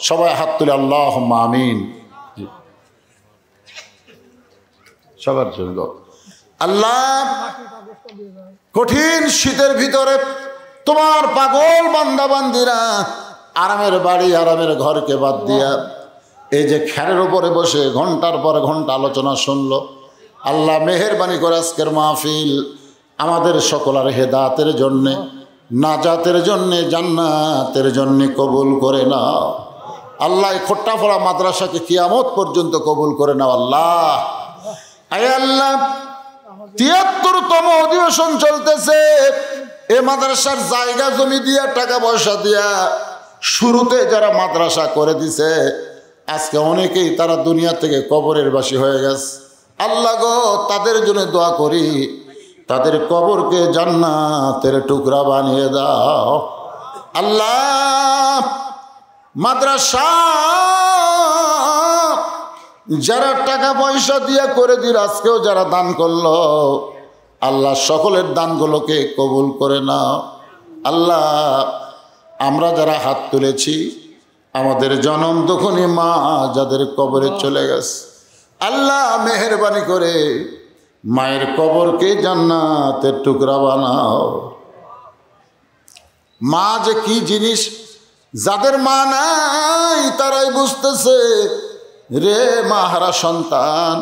সবাই হাত তুলে আল্লাহুম্মা আমিন। সবার জন্য আল্লাহ, কঠিন শীতের ভিতরে তোমার পাগল বান্দা বান্দিরা আরামের বাড়ি আরামের ঘরকে বাদ দিয়া এই যে খেরের উপরে বসে ঘন্টার পর ঘন্টা আলোচনা শুনলো। আল্লাহ মেহেরবানি করে আজকের মাহফিল আমাদের সকলের হেদায়েতের জন্যে, নাজাতের জন্যে, জান্নাতের জন্যে কবুল করে নাও। আল্লাহ খোট্টাফড়া মাদ্রাসাকে কিয়ামত পর্যন্ত কবুল করে নাও। আল্লাহ, আয় আল্লাহ, ৭৩তম অধিবেশন চলতেছে। এ মাদ্রাসার জায়গা জমি দিয়া টাকা পয়সা দিয়া শুরুতে যারা মাদ্রাসা করে দিছে, আজকে অনেকেই তারা দুনিয়া থেকে কবরের বাসী হয়ে গেছে। আল্লাহ গো, তাদের জন্য দোয়া করি, তাদের কবরকে জান্নাতের টুকরা বানিয়ে দাও। আল্লাহ, মাদ্রাসা যারা টাকা পয়সা দিয়া করে দিল, আজকেও যারা দান করলো, আল্লাহ সকলের দানগুলোকে কবুল করে নাও। আল্লাহ, আমরা যারা হাত তুলেছি, আমাদের জনম দুঃখনী মা যাদের কবরে চলে গেছে, আল্লাহ মেহেরবানি করে মায়ের কবরকে জান্নাতের টুকরা বানাও। মা যে কি জিনিস, যাদের মা নাই তারাই বুঝতেছে। রে মা হারা সন্তান,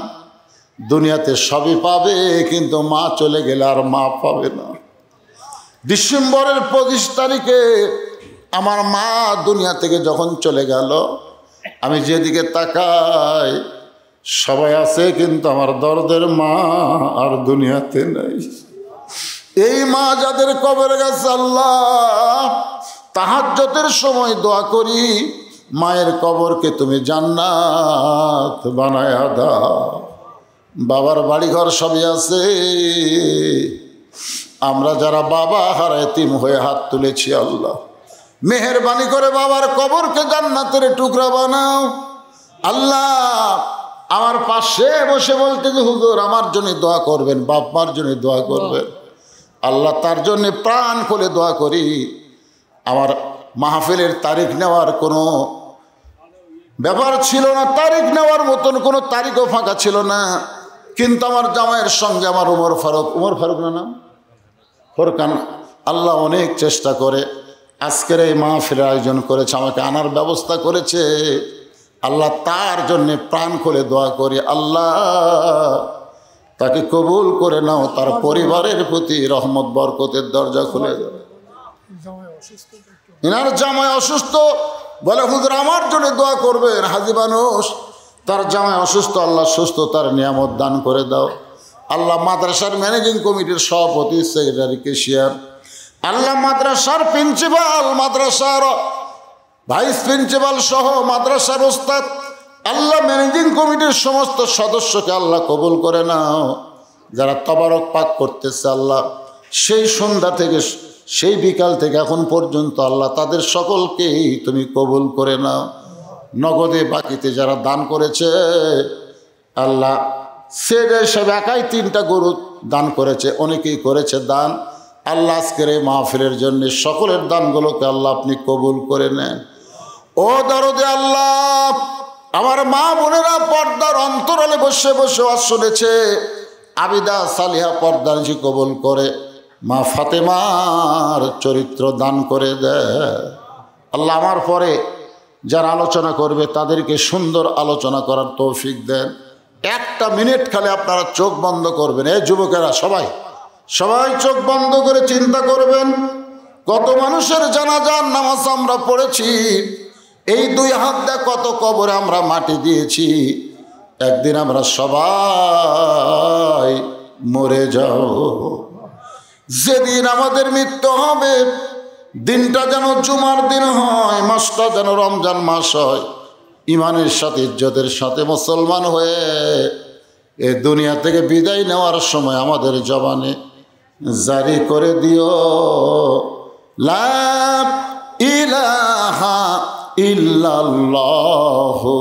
দুনিয়াতে সবই পাবে, কিন্তু মা চলে গেলে আর মা পাবে না। ডিসেম্বরের 25 তারিখে আমার মা দুনিয়া থেকে যখন চলে গেল, আমি যেদিকে তাকাই সবাই আছে, কিন্তু আমার দরদের মা আর দুনিয়াতে নাই। এই মা যাদের কবরে গেছে, আল্লাহ তাহাজ্জুদের সময় দোয়া করি, মায়ের কবরকে তুমি জান্নাত বানায়া দাও। বাবার বাড়িঘর সবই আছে, আমরা যারা বাবা হারা এতিম হয়ে হাত তুলেছি, আল্লাহ মেহেরবানি করে বাবার কবরকে জান্নাতের টুকরা বানাও। আল্লাহ, আমার পাশে বসে বলতে যে হুজুর আমার জন্য দোয়া করবেন, বাপ মার জন্য দোয়া করবেন, আল্লাহ তার জন্য প্রাণ খুলে দোয়া করি। আমার মাহফিলের তারিখ নেওয়ার কোনো ব্যাপার ছিল না, তারিখ নেওয়ার মতন কোনো তারিখও ফাঁকা ছিল না, কিন্তু আমার জামাইয়ের সঙ্গে আমার উমর ফারুক না নাম ফোরকান, আল্লাহ অনেক চেষ্টা করে আজকের এই মাহফিলের আয়োজন করেছে, আমাকে আনার ব্যবস্থা করেছে। আল্লাহ তার জন্যে প্রাণ খুলে দোয়া করি, আল্লাহ তাকে কবুল করে নাও, তার পরিবারের প্রতি রহমত বরকতের দরজা খুলে দেবে। এনার জামাই অসুস্থ, বলে হুজুর আমার জন্য দোয়া করবেন। হাজী মানুষ, তার জামাই অসুস্থ, আল্লাহ সুস্থতার নিয়ামত দান করে দাও। আল্লাহ মাদ্রাসার ম্যানেজিং কমিটির সভাপতি, সেক্রেটারি, কেশিয়ার, আল্লাহ মাদ্রাসার প্রিন্সিপাল, মাদ্রাসার ভাইস প্রিন্সিপাল সহ মাদ্রাসার ওস্তাদ, আল্লাহ ম্যানেজিং কমিটির সমস্ত সদস্যকে আল্লাহ কবুল করে নাও। যারা তবারক পাক করতেছে আল্লাহ, সেই সন্ধ্যা থেকে সেই বিকাল থেকে এখন পর্যন্ত আল্লাহ তাদের সকলকেই তুমি কবুল করে নাও। নগদে বাকিতে যারা দান করেছে আল্লাহ, সেরে সব একাই 3টা গরু দান করেছে, অনেকেই করেছে দান। আল্লাহ আজকের এই মাহফিলের জন্য সকলের দানগুলোকে আল্লাহ আপনি কবুল করে নেন। ও দরদে আল্লাহ, আমার মা বোনেরা পর্দার অন্তরালে বসে বসে ওয়াজ শুনেছে, আবিদা সালিহা পর্দার জি কবুল করে, মা ফাতেমার চরিত্র দান করে দেয় আল্লাহ। আমার পরে যারা আলোচনা করবে তাদেরকে সুন্দর আলোচনা করার তৌফিক দেন। 1 মিনিট খালি আপনারা চোখ বন্ধ করবেন। এই যুবকেরা সবাই চোখ বন্ধ করে চিন্তা করবেন, কত মানুষের জানাজার নামাজ আমরা পড়েছি, এই 2 হাত দিয়ে কত কবরে আমরা মাটি দিয়েছি। একদিন আমরা সবাই মরে যাব। যেদিন আমাদের মৃত্যু হবে, দিনটা যেন জুমার দিন হয়, মাসটা যেন রমজান মাস হয়। ইমানের সাথে ইজ্জতের সাথে মুসলমান হয়ে এ দুনিয়া থেকে বিদায় নেওয়ার সময় আমাদের জবানে জারি করে দিও, লা ইলাহা ইল্লাল্লাহু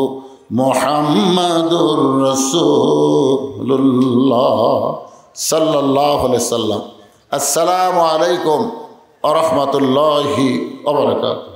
মুহাম্মাদুর রাসূলুল্লাহ সাল্লাল্লাহু আলাইহি সাল্লাম। আসসালামু আলাইকুম ওয়া রাহমাতুল্লাহি ওয়া বারাকাতুহু।